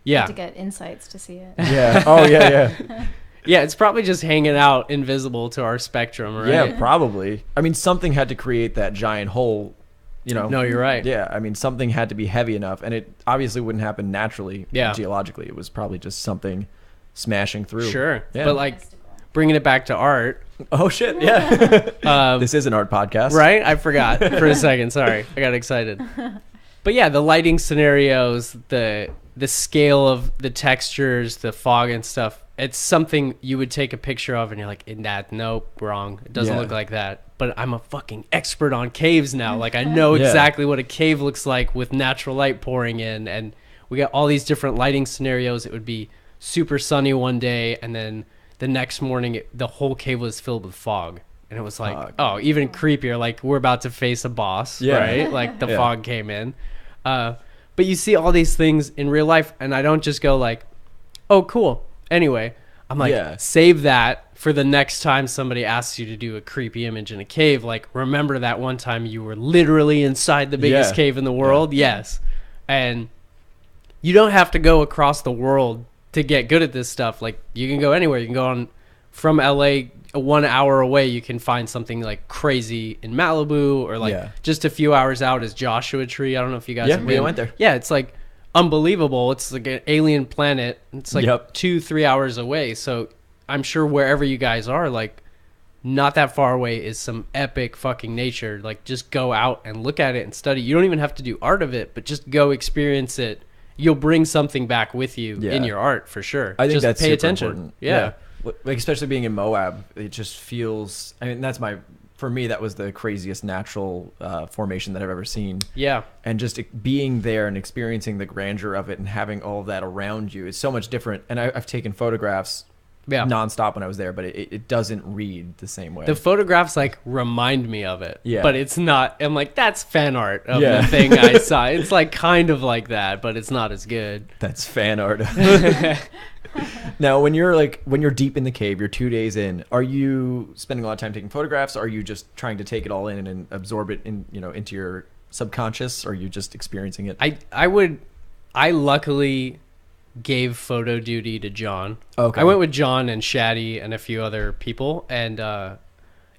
Yeah. To get insights to see it. Yeah. Oh, yeah. Yeah, it's probably just hanging out invisible to our spectrum, right? Yeah, probably. I mean, something had to create that giant hole, you know. No, you're right. Yeah, I mean, something had to be heavy enough, and it obviously wouldn't happen naturally, geologically. It was probably just something smashing through. Sure. Yeah. But like bringing it back to art. Oh, shit. Yeah. This is an art podcast. Right? I forgot for a second. Sorry. I got excited. But yeah, the lighting scenarios, the scale of the textures, the fog and stuff, it's something you would take a picture of and you're like, nope, wrong. It doesn't look like that. But I'm a fucking expert on caves now. Like I know exactly what a cave looks like with natural light pouring in. And we got all these different lighting scenarios. It would be super sunny one day, and then the next morning the whole cave was filled with fog. And it was like, even creepier. Like we're about to face a boss, right? Like the fog came in. But you see all these things in real life, and I don't just go like, oh, cool. Anyway, I'm like, save that for the next time somebody asks you to do a creepy image in a cave. Like, remember that one time you were literally inside the biggest cave in the world? Yes. And you don't have to go across the world to get good at this stuff. Like, you can go anywhere. You can go on from LA 1 hour away. You can find something like crazy in Malibu, or like just a few hours out is Joshua Tree. I don't know if you guys have been. Yeah, we went there. Yeah, it's like unbelievable. It's like an alien planet. It's like 2-3 hours away. So I'm sure wherever you guys are, like, not that far away is some epic fucking nature. Like, just go out and look at it and study. You don't even have to do art of it, but just go experience it. You'll bring something back with you in your art for sure. I think just that's pay super attention. important. Yeah. Like, especially being in Moab, it just feels, I mean, for me, that was the craziest natural formation that I've ever seen. Yeah. And just being there and experiencing the grandeur of it and having all of that around you is so much different. And I've taken photographs nonstop when I was there, but it doesn't read the same way. The photographs like remind me of it, but it's not. I'm like, that's fan art of Yeah. the thing I saw. It's like kind of like that, but it's not as good. That's fan art. Now, when you're deep in the cave, you're 2 days in, are you spending a lot of time taking photographs? Or are you just trying to take it all in and absorb it into your subconscious? Or are you just experiencing it? I luckily gave photo duty to John. Okay. I went with John and Shaddy and a few other people, and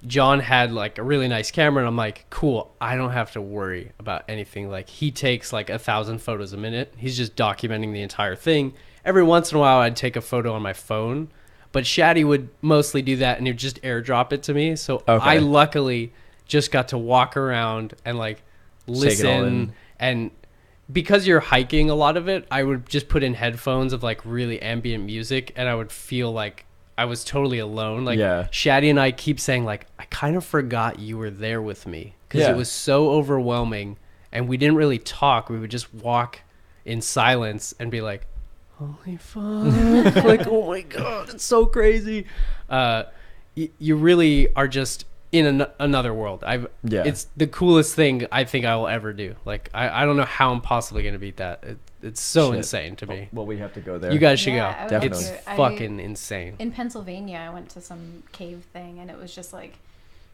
John had like a really nice camera, and I'm like, cool, I don't have to worry about anything. Like, he takes like 1,000 photos a minute. He's just documenting the entire thing. Every once in a while I'd take a photo on my phone, but Shaddy would mostly do that, and he'd just airdrop it to me. So I luckily just got to walk around and like listen. And because you're hiking a lot of it, I would just put in headphones of like really ambient music, and I would feel like I was totally alone. Like, Shaddy and I keep saying like, I kind of forgot you were there with me, because it was so overwhelming, and we didn't really talk. We would just walk in silence and be like, holy fuck. Like, oh my God, it's so crazy. You really are just in another world. It's the coolest thing I think I will ever do. Like, I don't know how I'm possibly going to beat that. It's so insane to me. Well, we have to go there. You guys should go. Definitely. It's fucking insane. In Pennsylvania, I went to some cave thing, and it was just like,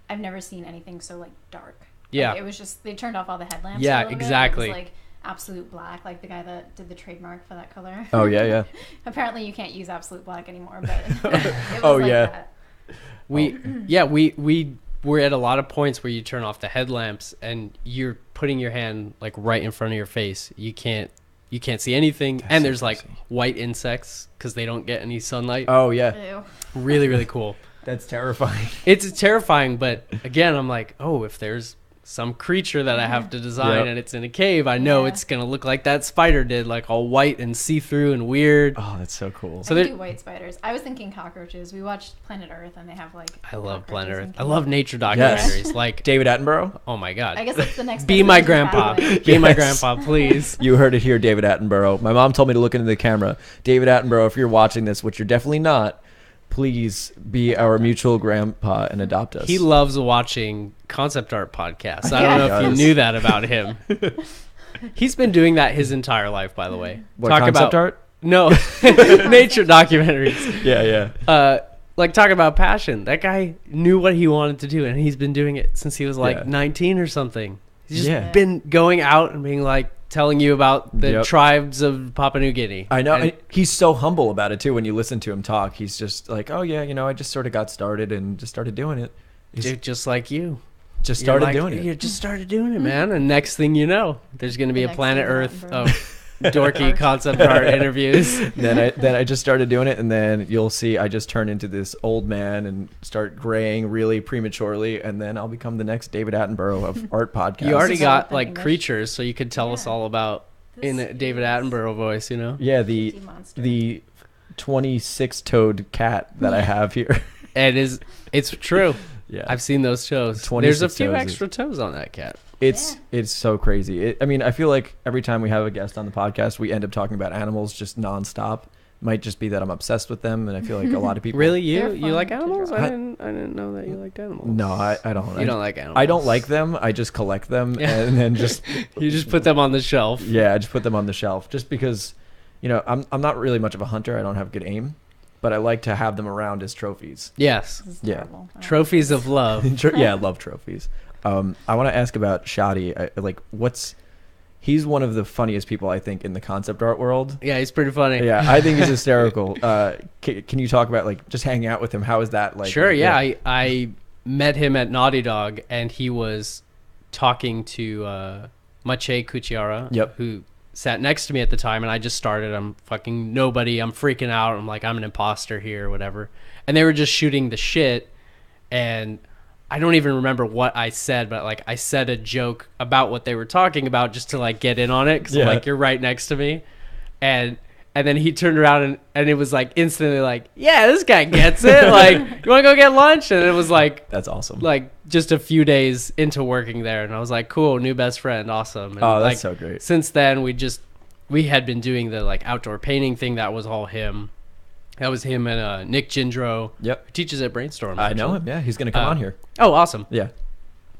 I've never seen anything so like dark. Yeah. Like, it was just, they turned off all the headlamps. Yeah, a little exactly. Bit. It was like absolute black, like the guy that did the trademark for that color. Oh yeah. Apparently you can't use absolute black anymore, but it was that. We were at a lot of points where you turn off the headlamps and you're putting your hand like right in front of your face. You can't see anything. That's and there's so like white insects because they don't get any sunlight. Oh yeah. Ew. Really, really cool. That's terrifying. It's terrifying, but again, I'm like, oh, if there's some creature that I have to design and it's in a cave, I know it's gonna look like that spider did, like all white and see-through and weird. Oh, that's so cool. So they do white spiders. I was thinking cockroaches. We watched Planet Earth, and they have like, I love Planet Earth. I love nature documentaries. Like David Attenborough. Oh my God. I guess that's the next. Be my grandpa. Be my grandpa, please. You heard it here, David Attenborough. My mom told me to look into the camera. David Attenborough, if you're watching this, which you're definitely not, please be our mutual grandpa and adopt us. He loves watching concept art podcasts. I don't know if you knew that about him. He's been doing that his entire life, by the way. What, concept art? No, nature documentaries. Yeah. Like, talk about passion. That guy knew what he wanted to do, and he's been doing it since he was like 19 or something. He's just been going out and being like, telling you about the tribes of Papua New Guinea. I know. And he's so humble about it too. When you listen to him talk, he's just like, oh yeah, I just sort of got started and just started doing it. Dude, just like you. Just started doing it. You just started doing it, man. And next thing you know, there's going to be a Planet Earth of dorky concept art interviews. Then I just started doing it, and then you'll see I just turn into this old man and start graying really prematurely, and then I'll become the next David Attenborough of art podcasts. You already got like creatures, so you could tell us all about in a David Attenborough voice, Yeah, the 26-toed cat that I have here. It's true. Yeah, I've seen those toes. There's a few extra toes on that cat. It's so crazy. I feel like every time we have a guest on the podcast, we end up talking about animals just nonstop. Might just be that I'm obsessed with them, and I feel like a lot of people. Really, you like animals? I didn't know that you liked animals. No, I don't. You don't like animals. I don't like them. I just collect them, and then just you just put them on the shelf. Yeah, I just put them on the shelf, just because, I'm not really much of a hunter. I don't have good aim, but I like to have them around as trophies. Yes. This is Yeah. terrible. Trophies of love. Yeah, I love trophies. I want to ask about Shadi. He's one of the funniest people, I think, in the concept art world. Yeah, he's pretty funny. Yeah, I think he's hysterical. Can you talk about just hanging out with him? How is that like? Sure, yeah. I met him at Naughty Dog, and he was talking to Maciej Kuciara, Yep. who sat next to me at the time, and I just started. I'm fucking nobody. I'm freaking out. I'm like, I'm an imposter here or whatever. And they were just shooting the shit, and I don't even remember what I said, but like I said a joke about what they were talking about just to like get in on it, because like you're right next to me, and then he turned around and it was like instantly like, yeah, this guy gets it. Like, you want to go get lunch? And it was like, that's awesome. Like just a few days into working there, and I was like, cool, new best friend, awesome. And that's like, so great. Since then, we had been doing the like outdoor painting thing. That was all him. That was him and Nick Gindro. Yep. Who teaches at Brainstorm. I know him. Yeah, he's gonna come on here. Oh, awesome. Yeah.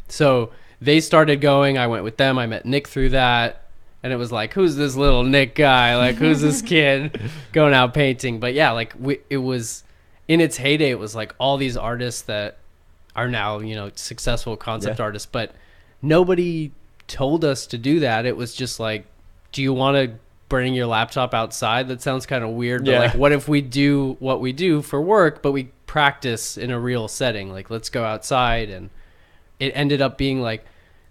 So they started going. I went with them. I met Nick through that. And it was like, who's this little Nick guy? Like, who's this kid going out painting? But yeah, like it was in its heyday. It was like all these artists that are now, successful concept artists. But nobody told us to do that. It was just like, do you want to bring your laptop outside? That sounds kind of weird. But like, what if we do what we do for work, but we practice in a real setting? Like, let's go outside. And it ended up being like,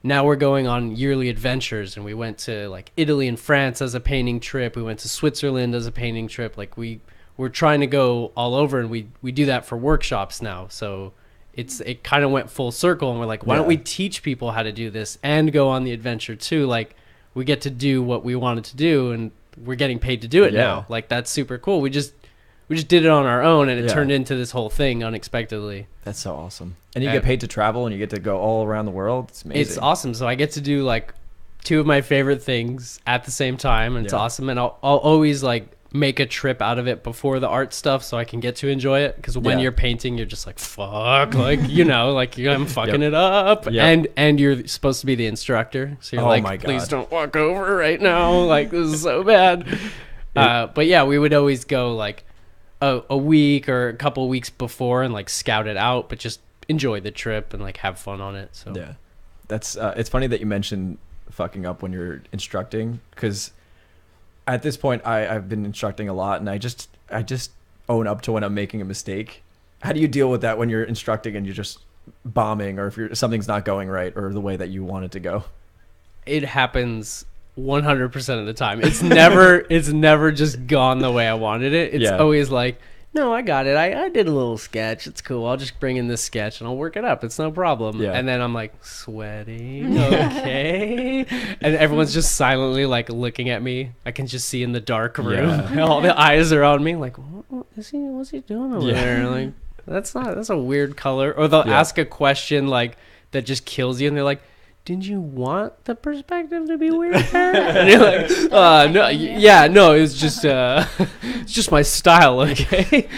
now we're going on yearly adventures, and we went to like Italy and France as a painting trip. We went to Switzerland as a painting trip. Like we're trying to go all over, and we do that for workshops now. So it kind of went full circle, and we're like, why don't we teach people how to do this and go on the adventure too? Like, we get to do what we wanted to do, and we're getting paid to do it now. Like, that's super cool. We just did it on our own, and it turned into this whole thing unexpectedly. That's so awesome. And you get paid to travel, and you get to go all around the world. It's amazing. It's awesome. So I get to do like two of my favorite things at the same time, and it's awesome. And I'll always like make a trip out of it before the art stuff, so I can get to enjoy it. Because when you're painting, you're just like, fuck, like, like I'm fucking it up. And you're supposed to be the instructor, so you're like, please don't walk over right now. Like, this is so bad. But yeah, we would always go like a week or a couple weeks before and like scout it out, but just enjoy the trip and like have fun on it. So yeah, that's it's funny that you mentioned fucking up when you're instructing, because at this point I've been instructing a lot, and I just own up to when I'm making a mistake. How do you deal with that when you're instructing and you're just bombing, or if something's not going right or the way that you want it to go? It happens 100% of the time. It's never just gone the way I wanted it. It's always like, no, I got it. I did a little sketch. It's cool. I'll just bring in this sketch and I'll work it up. It's no problem. Yeah. And then I'm like, sweating, okay. And everyone's just silently like looking at me. I can just see in the dark room. Yeah. All the eyes are on me. Like, what's he doing over there? Like, that's a weird color. Or they'll ask a question like that just kills you, and they're like, did you want the perspective to be weird? And you're like, no, it's just my style, okay?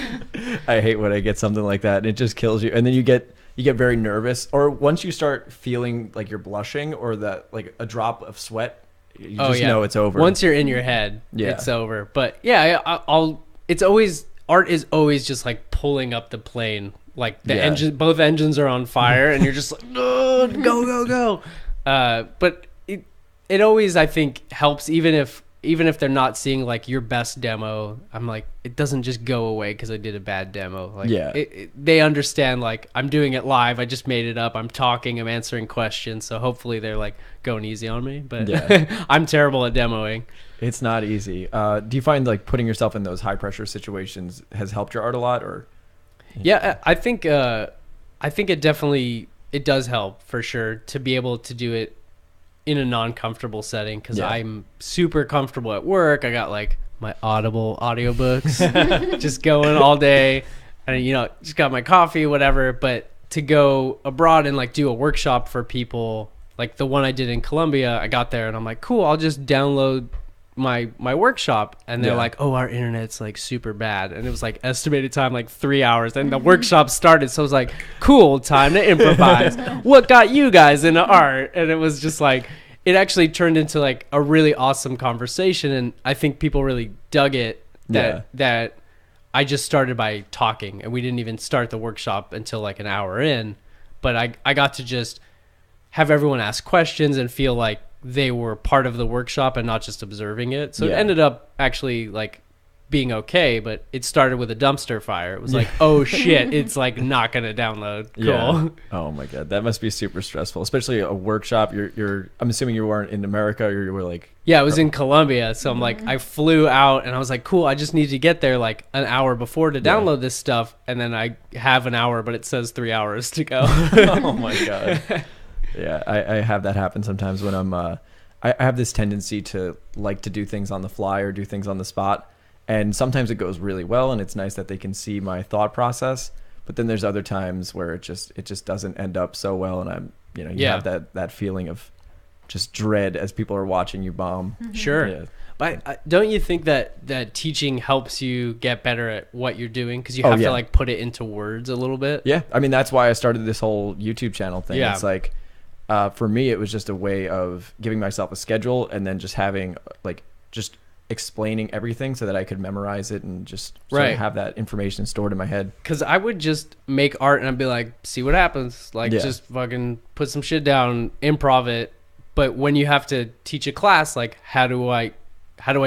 I hate when I get something like that, and it just kills you. And then you get very nervous, or once you start feeling like you're blushing, or that like a drop of sweat, you just know it's over. Once you're in your head, it's over. But yeah, art is always just like pulling up the plane. Like the engine, both engines are on fire, and you're just like, oh, go. But it always, I think, helps, even if they're not seeing like your best demo. I'm like, it doesn't just go away because I did a bad demo. Like, they understand like I'm doing it live. I just made it up. I'm talking. I'm answering questions. So hopefully they're like going easy on me. But I'm terrible at demoing. It's not easy. Do you find like putting yourself in those high pressure situations has helped your art a lot, or? Yeah, I think it definitely does help for sure to be able to do it in a non-comfortable setting, because I'm super comfortable at work. I got like my Audible audiobooks just going all day, and just got my coffee, whatever. But to go abroad and like do a workshop for people, like the one I did in Colombia, I got there and I'm like, cool, I'll just download my workshop, and they're like, oh, our internet's like super bad, and it was like estimated time like 3 hours, and the workshop started, so I was like, cool, time to improvise. What got you guys into art? And it was just like, it actually turned into like a really awesome conversation, and I think people really dug it that I just started by talking, and we didn't even start the workshop until like an hour in. But I got to just have everyone ask questions and feel like they were part of the workshop and not just observing it. So it ended up actually like being okay, but it started with a dumpster fire. It was like, oh shit, it's like not gonna download. Cool. Yeah. Oh my god, that must be super stressful, especially a workshop. You're I'm assuming you weren't in America, or you were like... Yeah, I was in Colombia, so I'm like, I flew out and I was like, cool, I just need to get there like an hour before to download this stuff, and then I have an hour, but it says 3 hours to go. Oh my god. Yeah, I have that happen sometimes when I'm I have this tendency to like to do things on the fly or do things on the spot. And sometimes it goes really well, and it's nice that they can see my thought process. But then there's other times where it just doesn't end up so well, and I'm you have that feeling of just dread as people are watching you bomb. Sure. Yeah. But don't you think that teaching helps you get better at what you're doing, because you have to like put it into words a little bit? Yeah, I mean that's why I started this whole YouTube channel thing. It's like for me it was just a way of giving myself a schedule, and then just having like just explaining everything so that I could memorize it and just sort of have that information stored in my head. Because I would just make art and I'd be like, see what happens. Like just fucking put some shit down, improv it. But when you have to teach a class, like how do I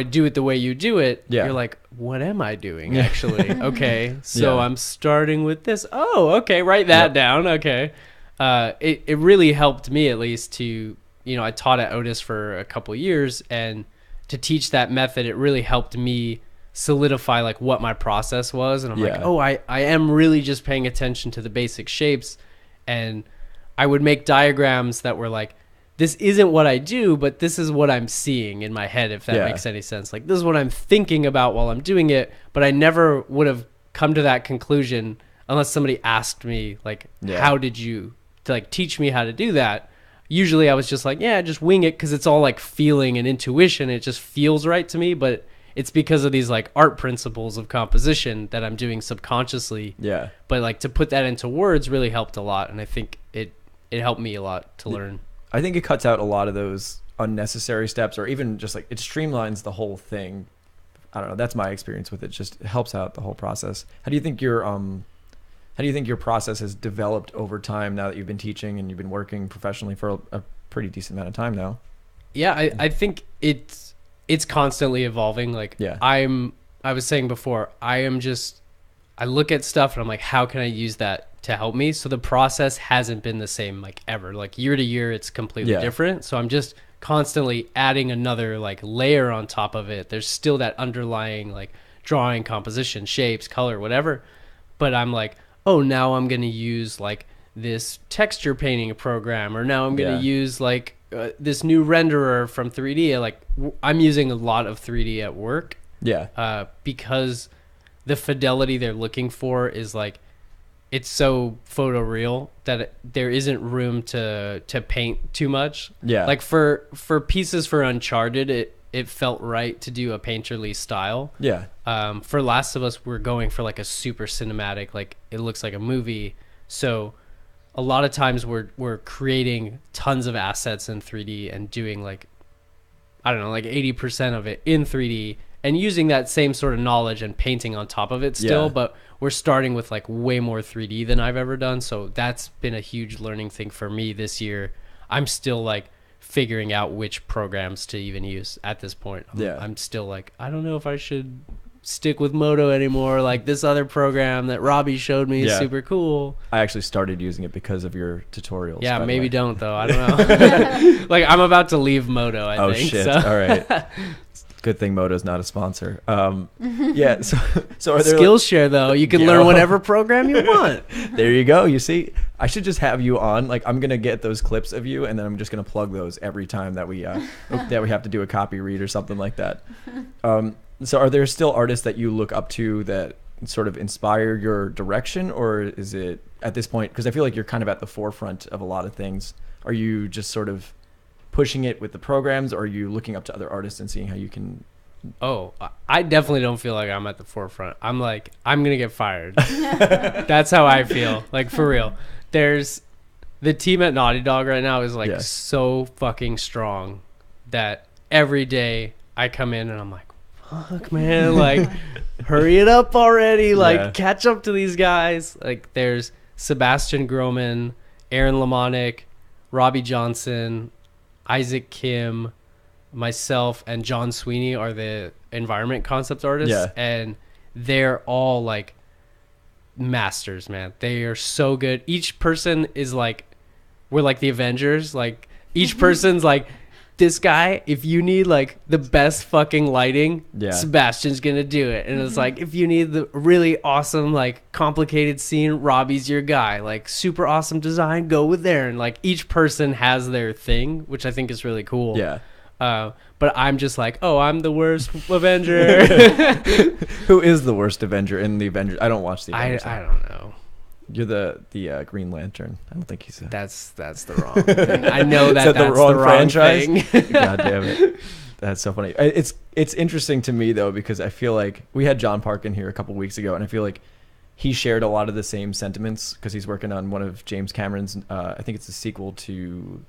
do it the way you do it? You're like, what am I doing actually? Okay, so I'm starting with this. Oh, okay, write that down. Okay. It really helped me, at least, to, I taught at Otis for a couple of years, and to teach that method, it really helped me solidify like what my process was. And I'm like, oh, I am really just paying attention to the basic shapes. And I would make diagrams that were like, this isn't what I do, but this is what I'm seeing in my head, if that makes any sense. Like, this is what I'm thinking about while I'm doing it, but I never would have come to that conclusion unless somebody asked me, like, how did you like teach me how to do that? Usually I was just like, just wing it, because it's all like feeling and intuition. It just feels right to me, but it's because of these like art principles of composition that I'm doing subconsciously. Yeah. But like to put that into words really helped a lot, and I think it helped me a lot to learn. I think it cuts out a lot of those unnecessary steps, or even just like it streamlines the whole thing. I don't know. That's my experience with it. Just helps out the whole process. How do you think your process has developed over time now that you've been teaching and you've been working professionally for a pretty decent amount of time now? Yeah, I think it's constantly evolving. Like I was saying before, I look at stuff and I'm like, how can I use that to help me? So the process hasn't been the same like ever. Like year to year, it's completely different. So I'm just constantly adding another like layer on top of it. There's still that underlying like drawing, composition, shapes, color, whatever. But I'm like, oh, now I'm going to use like this texture painting program, or now I'm going to use like this new renderer from 3D. Like I'm using a lot of 3D at work. Yeah. Because the fidelity they're looking for is like, it's so photoreal that there isn't room to paint too much. Yeah. Like for pieces for Uncharted, it felt right to do a painterly style. Yeah. For Last of Us, we're going for like a super cinematic, like it looks like a movie. So a lot of times we're creating tons of assets in 3D and doing like, I don't know, like 80% of it in 3D, and using that same sort of knowledge and painting on top of it still. But we're starting with like way more 3D than I've ever done. So that's been a huge learning thing for me this year. I'm still like figuring out which programs to even use at this point. I'm still like, I don't know if I should stick with Moto anymore. Like this other program that Robbie showed me is super cool. I actually started using it because of your tutorials. Yeah, maybe don't though. I don't know. Like I'm about to leave Moto, I think. Oh shit. So. All right. Good thing Moto's not a sponsor. Yeah. So are there Skillshare though? You can learn whatever program you want. There you go. You see, I should just have you on. Like I'm gonna get those clips of you, and then I'm just gonna plug those every time that we have to do a copy read or something like that. So are there still artists that you look up to that sort of inspire your direction, or is it at this point? Because I feel like you're kind of at the forefront of a lot of things. Are you just sort of pushing it with the programs, or are you looking up to other artists and seeing how you can? Oh, I definitely don't feel like I'm at the forefront. I'm like, I'm gonna get fired. That's how I feel, like for real. There's the team at Naughty Dog right now is like so fucking strong that every day I come in and I'm like, fuck, man, like, hurry it up already, like, Yeah. catch up to these guys. Like, there's Sebastian Groman, Aaron Lamonic, Robbie Johnson, Isaac Kim, myself, and John Sweeney are the environment concept artists. Yeah. And they're all, like, masters, man. They are so good. Each person is, like, we're like the Avengers. Like, each person's like, this guy, if you need like the best fucking lighting, Yeah. Sebastian's gonna do it. And it's like, if you need the really awesome, like, complicated scene, Robbie's your guy. Like, super awesome design, go with Aaron. Like, each person has their thing, which I think is really cool. Yeah. But I'm just like, oh, I'm the worst Avenger. Who is the worst Avenger in the Avengers? I don't watch the Avengers. I don't know. You're the Green Lantern. I don't think he's a... That's the wrong thing. I know that's the wrong franchise? thing. God damn it. That's so funny. It's interesting to me, though, because I feel like we had John Park in here a couple weeks ago, and I feel like he shared a lot of the same sentiments because he's working on one of James Cameron's, I think it's a sequel to,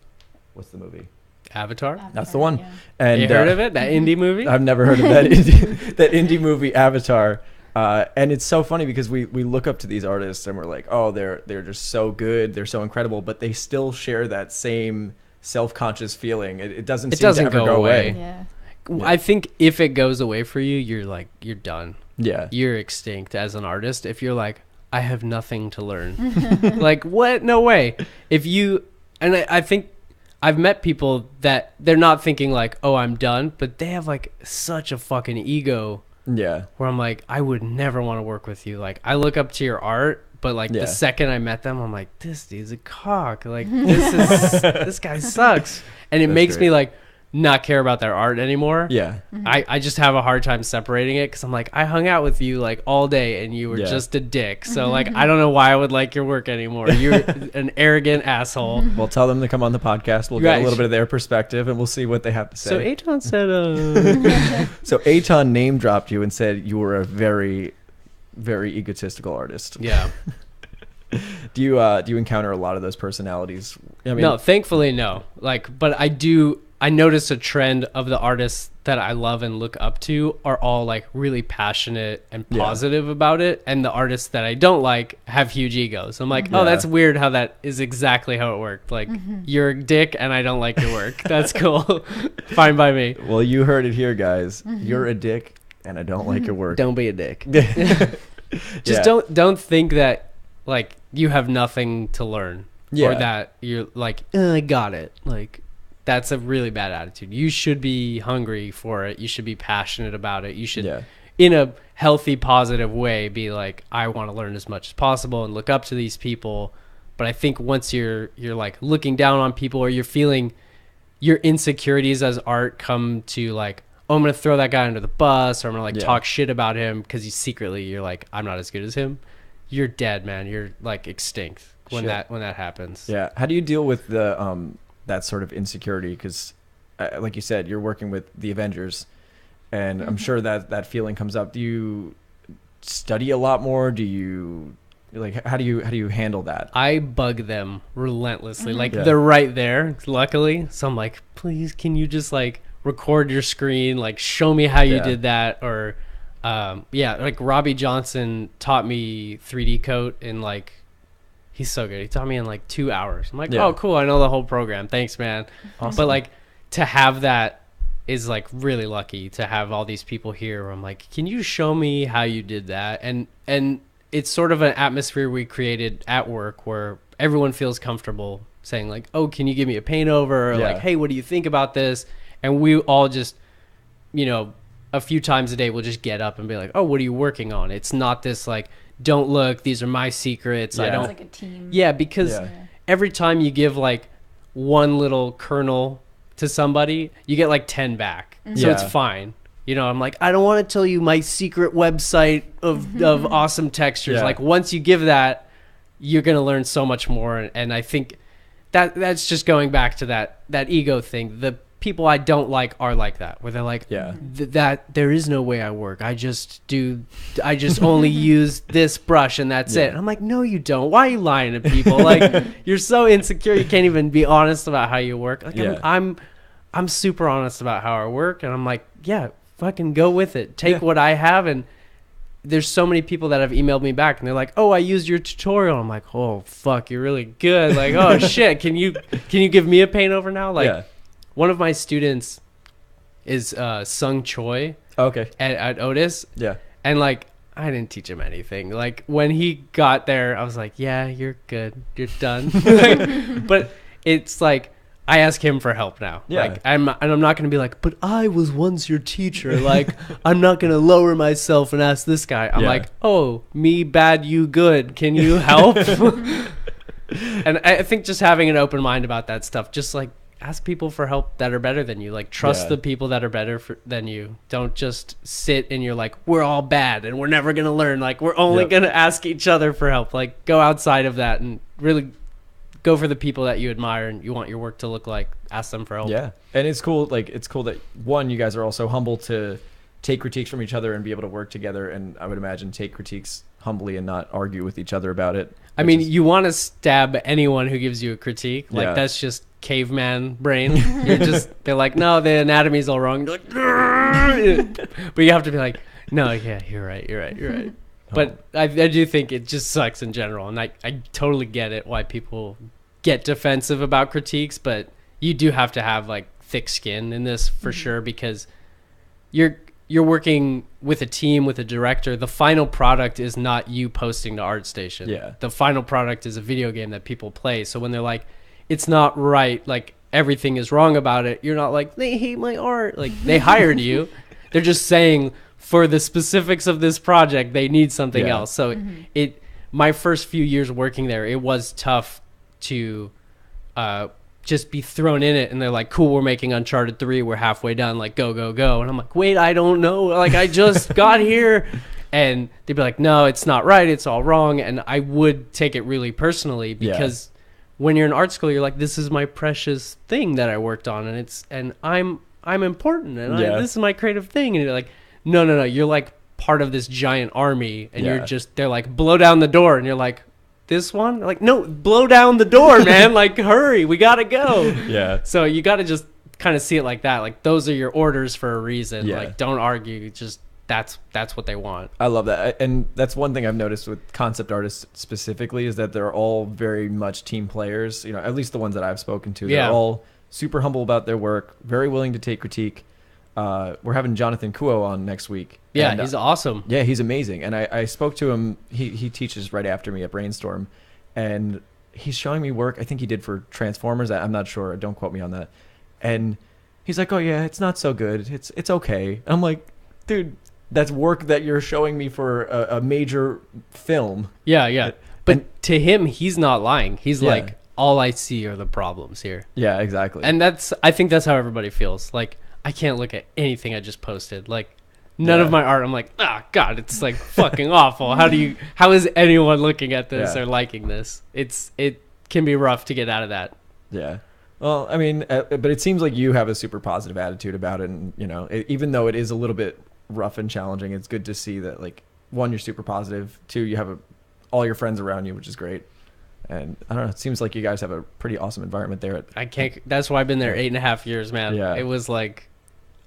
what's the movie? Avatar? That's the one. Yeah. And You heard of it? That indie movie? I've never heard of that that indie movie Avatar. And it's so funny because we look up to these artists and we're like, oh, they're just so good, they're so incredible, but they still share that same self-conscious feeling. It doesn't seem to ever go away. Yeah. I think if it goes away for you, you're done. Yeah. You're extinct as an artist. If you're like, I have nothing to learn. Like, what? No way. If you, and I think I've met people that they're not thinking like, oh, I'm done, but they have like such a fucking ego Yeah. where I'm like, I would never want to work with you. Like, I look up to your art, but like Yeah. the second I met them, I'm like, this dude's a cock. Like, this guy sucks. And it That's makes great. me like not care about their art anymore. Yeah. I just have a hard time separating it because I'm like, I hung out with you like all day and you were Yeah. just a dick. So like, I don't know why I would like your work anymore. You're an arrogant asshole. We'll tell them to come on the podcast. We'll get Right. a little bit of their perspective and we'll see what they have to So say. Eytan said, So Eytan name dropped you and said you were a very, very egotistical artist. yeah. Do you encounter a lot of those personalities? I mean, No, thankfully, no. Like, but I notice a trend of the artists that I love and look up to are all like really passionate and Yeah. positive about it. And the artists that I don't like have huge egos. I'm like, oh, Yeah. that's weird how that is exactly how it worked. Like, you're a dick and I don't like your work. That's cool. Fine by me. Well, you heard it here, guys. You're a dick, and I don't like your work. Don't be a dick. Yeah. Just don't think that like you have nothing to learn. Yeah. Or that you're like, I got it. Like, that's a really bad attitude. You should be hungry for it. You should be passionate about it. You should, Yeah. in a healthy, positive way, be like, I want to learn as much as possible and look up to these people. But I think once you're like looking down on people, or you're feeling your insecurities as art come to like, oh, I'm gonna throw that guy under the bus, or I'm gonna like Yeah. talk shit about him because you're like, I'm not as good as him. You're dead, man. You're like extinct when Shit. that happens. Yeah. How do you deal with the that sort of insecurity? Because, like you said, you're working with the Avengers, and I'm sure that feeling comes up. Do you study a lot more? Do you like how do you handle that? I bug them relentlessly. Like, Yeah. they're right there, luckily. So I'm like, please, can you just like record your screen? Like, show me how you Yeah. did that. Or, like Robbie Johnson taught me 3D Coat in like, he's so good. He taught me in like 2 hours. I'm like, Yeah. oh, cool. I know the whole program. Thanks, man. But like, to have that is like really lucky to have all these people here where I'm like, can you show me how you did that? And it's sort of an atmosphere we created at work where everyone feels comfortable saying like, oh, can you give me a paint over? Or Yeah. like, hey, what do you think about this? And we all just, a few times a day we'll just get up and be like, oh, what are you working on? It's not this like, don't look, these are my secrets. I Yeah. don't. It's like a team. Yeah, because Yeah. every time you give like one little kernel to somebody, you get like 10 back. So it's Yeah. fine. I'm like, I don't want to tell you my secret website of awesome textures. Yeah. Like, once you give that, you're going to learn so much more. And I think that's just going back to that ego thing. The people I don't like are like that, where they're like, Yeah. that there is no way I work. I just only use this brush and that's Yeah. it. And I'm like, no, you don't. Why are you lying to people? Like, you're so insecure. You can't even be honest about how you work. Like, Yeah. I'm super honest about how I work. And I'm like, yeah, fucking go with it. Take what I have. And there's so many people that have emailed me back and they're like, oh, I used your tutorial. I'm like, oh fuck, you're really good. Like, oh shit, can you give me a paint over now? Like, one of my students is Sung Choi. Okay. At Otis. Yeah. And like, I didn't teach him anything. Like, when he got there, I was like, yeah, you're good. You're done. But it's like, I ask him for help now. Yeah. Like, I'm not going to be like, but I was once your teacher. Like, I'm not going to lower myself and ask this guy. I'm like, oh, me bad, you good. Can you help? And I think just having an open mind about that stuff, just like, ask people for help that are better than you. Like, trust the people that are better than you. Don't just sit and you're like, we're all bad and we're never going to learn. Like, we're only going to ask each other for help. Like, go outside of that and really go for the people that you admire and you want your work to look like. Ask them for help. Yeah. And it's cool. Like, it's cool that, one, you guys are also humble to take critiques from each other and be able to work together. And I would imagine take critiques humbly and not argue with each other about it. I mean, you want to stab anyone who gives you a critique. Like, that's just caveman brain. They're like, no, the anatomy's all wrong. You're like, but you have to be like, no, yeah, you're right. But I do think it just sucks in general. And I totally get it why people get defensive about critiques, but you do have to have like thick skin in this for sure, because you're working with a team, with a director. The final product is not you posting to ArtStation. Yeah. The final product is a video game that people play. So when they're like, it's not right, like everything is wrong about it, you're not like, they hate my art. Like, they hired you. They're just saying for the specifics of this project, they need something else. So my first few years working there, it was tough to just be thrown in it, and they're like, cool, we're making Uncharted 3, we're halfway done, like, go. And I'm like, wait, I don't know, like, I just got here. And they'd be like, no, it's not right, it's all wrong. And I would take it really personally, because when you're in art school, you're like, this is my precious thing that I worked on, and I'm important, and this is my creative thing. And you're like, no, you're like part of this giant army, and they're like, blow down the door, and you're like, this one? Like, no, blow down the door, man. Like, hurry, we gotta go. Yeah. So you gotta just kind of see it like that. Like, those are your orders for a reason. Yeah. Like, don't argue. Just that's what they want. I love that. And that's one thing I've noticed with concept artists specifically, is that they're all very much team players. You know, at least the ones that I've spoken to. They're all super humble about their work, very willing to take critique. We're having Jonathan Kuo on next week. Yeah, and he's awesome. Yeah, he's amazing. And I spoke to him. He teaches right after me at Brainstorm, and he's showing me work I think he did for Transformers. I'm not sure. Don't quote me on that. And he's like, oh yeah, it's not so good. It's okay. I'm like, dude, that's work that you're showing me for a major film. Yeah. But to him, he's not lying. He's like, all I see are the problems here. Yeah, exactly. And I think that's how everybody feels. Like, I can't look at anything I just posted. Like, none of my art, I'm like, God, it's like fucking awful. How is anyone looking at this or liking this? It can be rough to get out of that. Yeah. Well, I mean, but it seems like you have a super positive attitude about it. And, you know, even though it is a little bit rough and challenging, it's good to see that, like, one, you're super positive. Two, you have all your friends around you, which is great. And I don't know, it seems like you guys have a pretty awesome environment there. That's why I've been there 8.5 years, man. Yeah. It was like,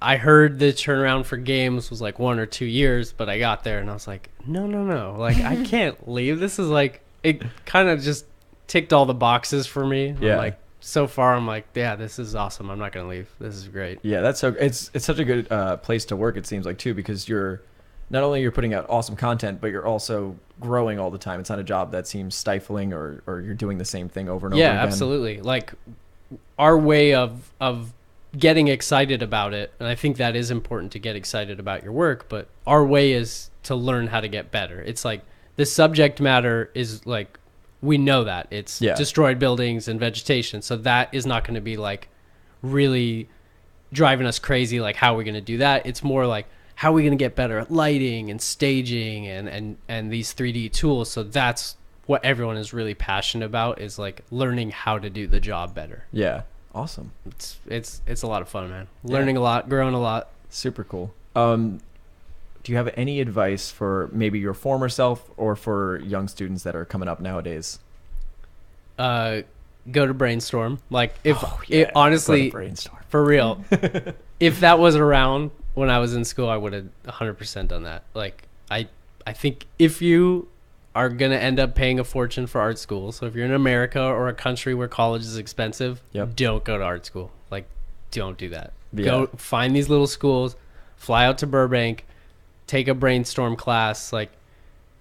I heard the turnaround for games was like 1 or 2 years, but I got there and I was like, no. Like, I can't leave. This is like, it kind of just ticked all the boxes for me. Yeah. I'm like, so far, I'm like, yeah, this is awesome. I'm not going to leave. This is great. Yeah, it's such a good place to work, it seems like, too, because not only you're putting out awesome content, but you're also growing all the time. It's not a job that seems stifling or you're doing the same thing over and over again. Yeah, absolutely. Like, our way of getting excited about it, and I think that is important to get excited about your work, but our way is to learn how to get better. It's like, the subject matter is like, we know that it's destroyed buildings and vegetation, so that is not going to be like really driving us crazy. Like, how are we going to do that? It's more like, how are we going to get better at lighting and staging and these 3D tools? So that's what everyone is really passionate about, is like learning how to do the job better. Yeah. Awesome. It's a lot of fun, man. Learning a lot, growing a lot. Super cool. Do you have any advice for maybe your former self or for young students that are coming up nowadays? Go to Brainstorm. Like, if honestly, Brainstorm. For real, if that was around when I was in school, I would have 100% done that. Like, I think if you are going to end up paying a fortune for art school, so if you're in America or a country where college is expensive, don't go to art school. Like, don't do that. Go find these little schools, fly out to Burbank, take a brainstorm class. Like,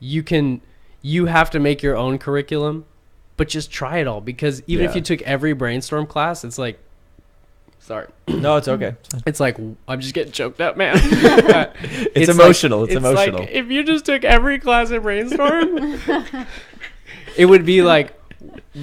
you have to make your own curriculum, but just try it all, because even if you took every brainstorm class, it's like, sorry. No, it's okay. It's like, I'm just getting choked up, man. It's emotional. It's emotional. Like, if you just took every class at brainstorm, it would be like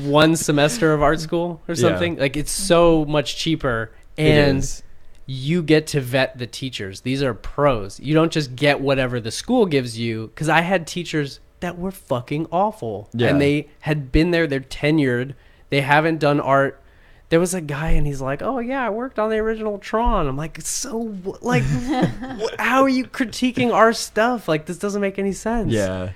one semester of art school or something. Like, it's so much cheaper, and you get to vet the teachers. These are pros. You don't just get whatever the school gives you, because I had teachers that were fucking awful, and they had been there. They're tenured. They haven't done art. There was a guy, and he's like, "Oh yeah, I worked on the original Tron." I'm like, "So, like, how are you critiquing our stuff? Like, this doesn't make any sense." Yeah.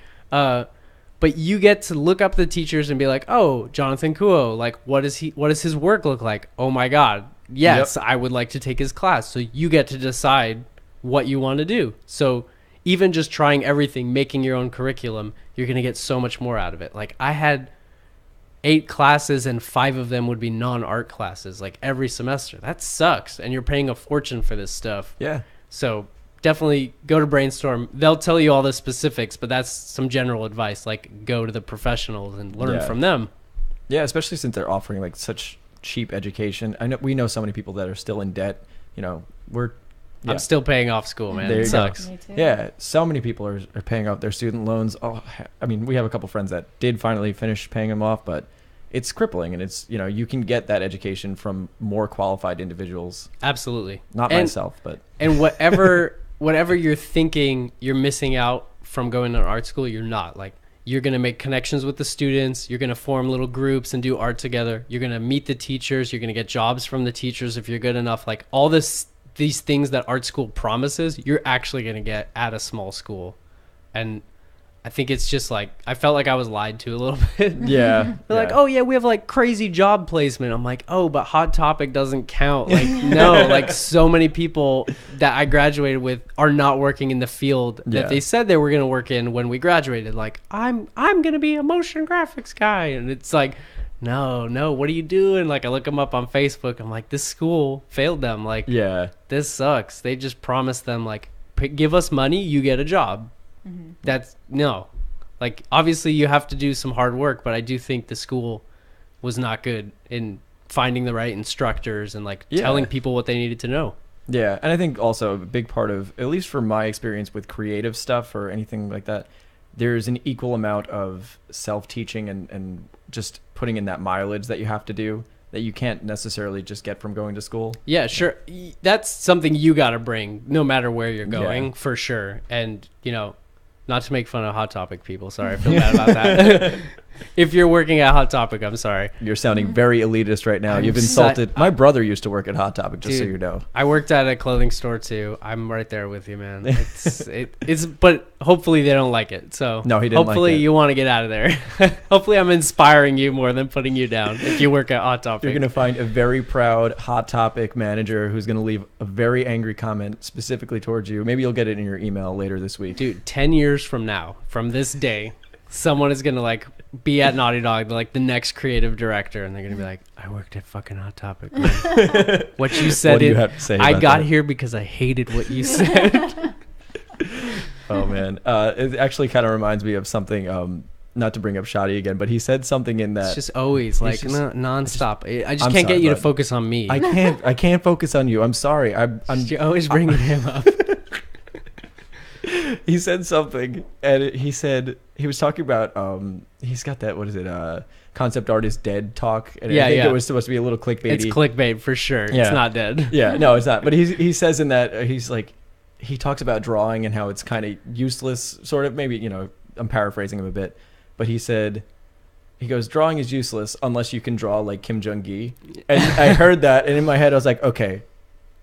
But you get to look up the teachers and be like, "Oh, Jonathan Kuo, like, what does his work look like? Oh my God, yes, I would like to take his class." So you get to decide what you want to do. So even just trying everything, making your own curriculum, you're gonna get so much more out of it. Like, I had 8 classes and 5 of them would be non-art classes, like, every semester. That sucks, and you're paying a fortune for this stuff. Yeah. So definitely go to Brainstorm. They'll tell you all the specifics, but that's some general advice. Like, go to the professionals and learn from them. Yeah, especially since they're offering like such cheap education. I know we know so many people that are still in debt. You know, I'm still paying off school, man. There It sucks. Me too. Yeah, so many people are paying off their student loans. Oh, I mean, we have a couple friends that did finally finish paying them off, but it's crippling. And it's, you know, you can get that education from more qualified individuals. Absolutely. Not myself, but. And whatever you're thinking you're missing out from going to art school, you're not. Like, you're going to make connections with the students. You're going to form little groups and do art together. You're going to meet the teachers. You're going to get jobs from the teachers if you're good enough. Like, all these things that art school promises, you're actually going to get at a small school. And I think it's just like, I felt like I was lied to a little bit. Yeah. They're like, "Oh yeah, we have like crazy job placement." I'm like, "Oh, but Hot Topic doesn't count." Like, no, like, so many people that I graduated with are not working in the field that they said they were going to work in when we graduated. Like, I'm going to be a motion graphics guy. And it's like, no, what are you doing? Like, I look them up on Facebook. I'm like, this school failed them. Like, this sucks. They just promised them, like, give us money, you get a job. Mm-hmm. That's no. Like, obviously you have to do some hard work, but I do think the school was not good in finding the right instructors and like telling people what they needed to know. Yeah, and I think also a big part of, at least from my experience with creative stuff or anything like that, there's an equal amount of self-teaching and just putting in that mileage that you have to do that you can't necessarily just get from going to school. Yeah, sure. That's something you got to bring no matter where you're going, for sure. And, you know, not to make fun of Hot Topic people. Sorry, I feel bad about that. If you're working at Hot Topic, I'm sorry. You're sounding very elitist right now. You've insulted. My brother used to work at Hot Topic, just so you know. I worked at a clothing store too. I'm right there with you, man. It's but hopefully they don't like it. So no, he didn't. Hopefully like it. You want to get out of there. Hopefully I'm inspiring you more than putting you down. If you work at Hot Topic, you're gonna find a very proud Hot Topic manager who's gonna leave a very angry comment specifically towards you. Maybe you'll get it in your email later this week. Dude, 10 years from now, from this day, someone is gonna like be at Naughty Dog, like the next creative director, and they're gonna be like, "I worked at fucking Hot Topic. What you said, what do you have to say I about got that? here because I hated what you said." Oh man, it actually kind of reminds me of something. Not to bring up Shadi again, but he said something in that. It's just always like nonstop. I just can't get you to focus on me. I can't focus on you. I'm sorry. You're always bringing him up. He said something, and he said he was talking about he's got that, what is it, concept art is dead talk, and I think it was supposed to be a little clickbaity. It's clickbait for sure. It's not dead. Yeah, no, it's not. But he says in that he's like, he talks about drawing and how it's kind of useless, sort of. Maybe, you know, I'm paraphrasing him a bit, but he goes, drawing is useless unless you can draw like Kim Jong-gi. And I heard that, and in my head I was like, okay,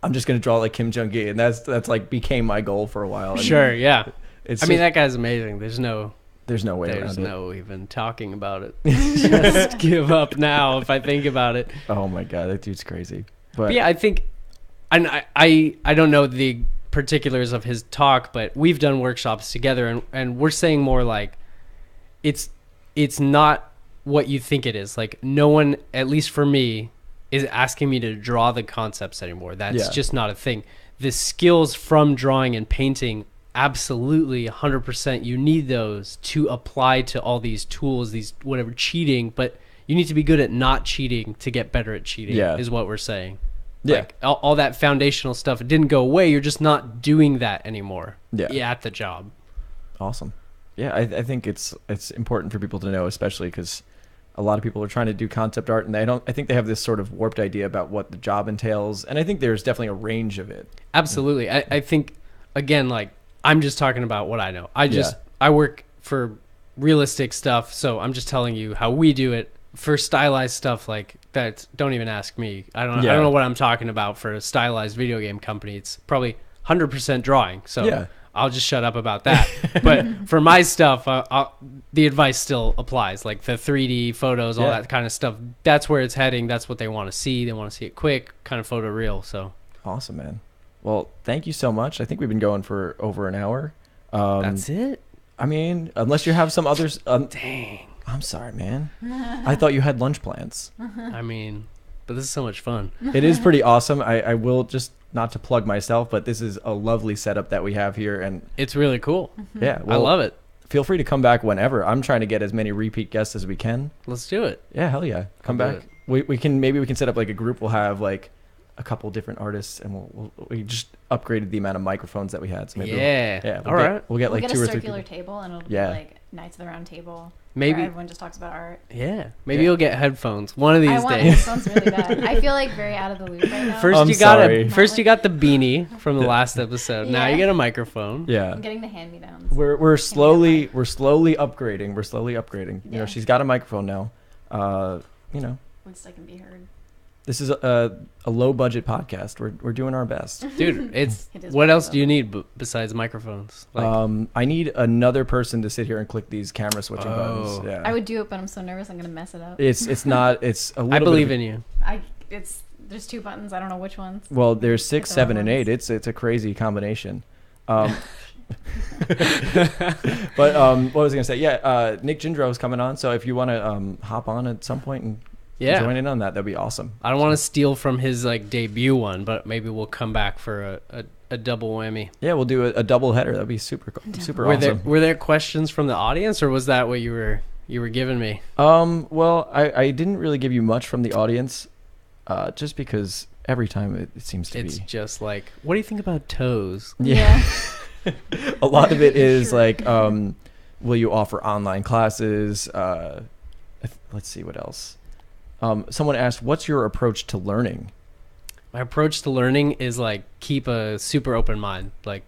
I'm just gonna draw like Kim Jong-gi, and that's like became my goal for a while. And sure, yeah. I mean, that guy's amazing. There's no way around it. There's no even talking about it. Just give up now if I think about it. Oh my god, that dude's crazy. But yeah, I think, and I don't know the particulars of his talk, but we've done workshops together, and we're saying more like it's not what you think it is. Like, no one, at least for me, is asking me to draw the concepts anymore. That's just not a thing. The skills from drawing and painting, absolutely 100%, you need those to apply to all these tools, these whatever cheating, but you need to be good at not cheating to get better at cheating, is what we're saying. Like all that foundational stuff, it didn't go away. You're just not doing that anymore at the job. Awesome. Yeah, I think it's important for people to know, especially because a lot of people are trying to do concept art, and I think they have this sort of warped idea about what the job entails, and I think there's definitely a range of it. Absolutely. I think, again, like, I'm just talking about what I know. I work for realistic stuff, so I'm just telling you how we do it. For stylized stuff like that, don't even ask me. I don't know what I'm talking about. For a stylized video game company, it's probably 100% drawing, so I'll just shut up about that. But for my stuff, the advice still applies. Like the 3D photos, all that kind of stuff, that's where it's heading. That's what they want to see. They want to see it quick, kind of photoreal. So awesome, man. Well, thank you so much. I think we've been going for over an hour. That's it? I mean, unless you have some others. Dang. I'm sorry, man. I thought you had lunch plans. I mean, but this is so much fun. It is pretty awesome. I will just, not to plug myself, but this is a lovely setup that we have here, and it's really cool. Yeah, well, I love it. Feel free to come back whenever. I'm trying to get as many repeat guests as we can. Let's do it. Yeah, hell yeah. Come back. We can set up like a group. We'll have like a couple different artists, and we just upgraded the amount of microphones that we had. So maybe we'll get like 2 or 3 a circular table, and it'll be like Knights of the Round Table. Maybe where everyone just talks about art. Yeah, maybe you'll get headphones one of these days. I want headphones really bad. I feel like very out of the loop right now. First you got the beanie from the last episode. Now you get a microphone. Yeah, I'm getting the hand-me-downs. We're slowly upgrading. We're slowly upgrading. You know, she's got a microphone now. You know, at least I can be heard. This is a low budget podcast. We're doing our best, dude. What else do you need besides microphones? Like, I need another person to sit here and click these camera switching buttons. Yeah, I would do it, but I'm so nervous I'm gonna mess it up. It's not. It's a little. I believe in you. There's 2 buttons. I don't know which ones. Well, there's 6, 7, and 8. It's a crazy combination. But what was I gonna say? Yeah, Nick Jindro is coming on. So if you want to hop on at some point and join in on that'd be awesome. I don't want to steal from his like debut one, but maybe we'll come back for a double whammy. Yeah, we'll do a double header. That'd be super awesome. Were there questions from the audience, or was that what you were giving me? Well, I didn't really give you much from the audience, just because every time it seems to it's just like, what do you think about toes? Yeah. A lot of it is like, will you offer online classes? Let's see what else. Someone asked, what's your approach to learning? My approach to learning is like, keep a super open mind. Like,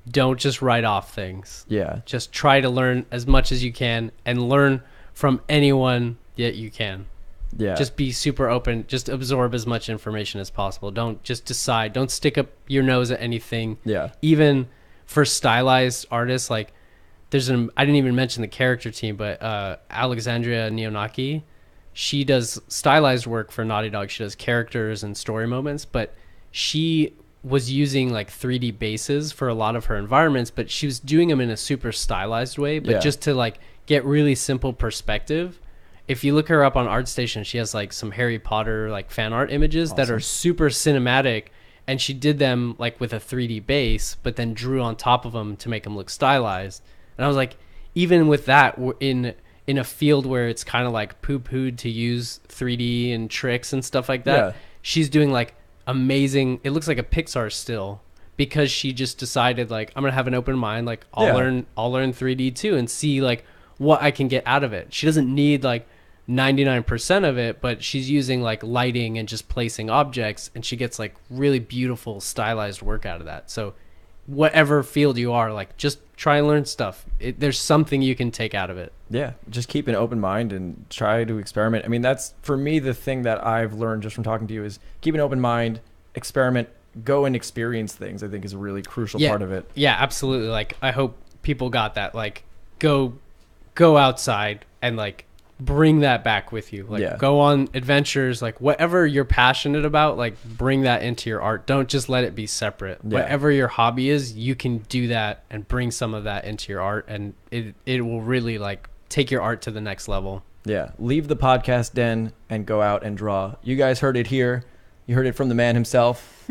don't just write off things. Yeah. Just try to learn as much as you can and learn from anyone that you can. Yeah. Just be super open. Just absorb as much information as possible. Don't just decide. Don't stick up your nose at anything. Yeah. Even for stylized artists, like I didn't even mention the character team, but Alexandria Neonaki, she does stylized work for Naughty Dog. She does characters and story moments, but she was using like 3D bases for a lot of her environments, but she was doing them in a super stylized way, but just to like get really simple perspective. If you look her up on ArtStation, she has like some Harry Potter like fan art images that are super cinematic, and she did them like with a 3D base, but then drew on top of them to make them look stylized. And I was like, even with that, we're in a field where it's kind of like poo-pooed to use 3D and tricks and stuff like that, she's doing like amazing. It looks like a Pixar still, because she just decided like, I'm gonna have an open mind. Like I'll learn 3D too and see like what I can get out of it. She doesn't need like 99% of it, but she's using like lighting and just placing objects, and she gets like really beautiful stylized work out of that. So whatever field you are, like, just try and learn stuff. There's something you can take out of it. Yeah, just keep an open mind and try to experiment. I mean, that's, for me, the thing that I've learned just from talking to you is keep an open mind, experiment, go and experience things, I think is a really crucial part of it. Yeah, absolutely. Like, I hope people got that. Like, go outside and, like, bring that back with you. Like go on adventures, like whatever you're passionate about, like bring that into your art. Don't just let it be separate. Whatever your hobby is, you can do that and bring some of that into your art, and it will really like take your art to the next level. Yeah. Leave the podcast den and go out and draw. You guys heard it here. You heard it from the man himself.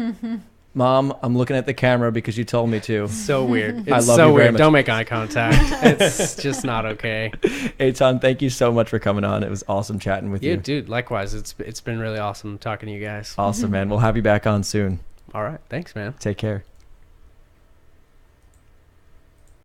Mom, I'm looking at the camera because you told me to. So weird. It's I love so you very weird. much. Don't make eye contact. It's just not okay. Eytan, thank you so much for coming on. It was awesome chatting with you. Yeah, dude, likewise. It's been really awesome talking to you guys. Awesome, man. We'll have you back on soon. All right. Thanks, man. Take care.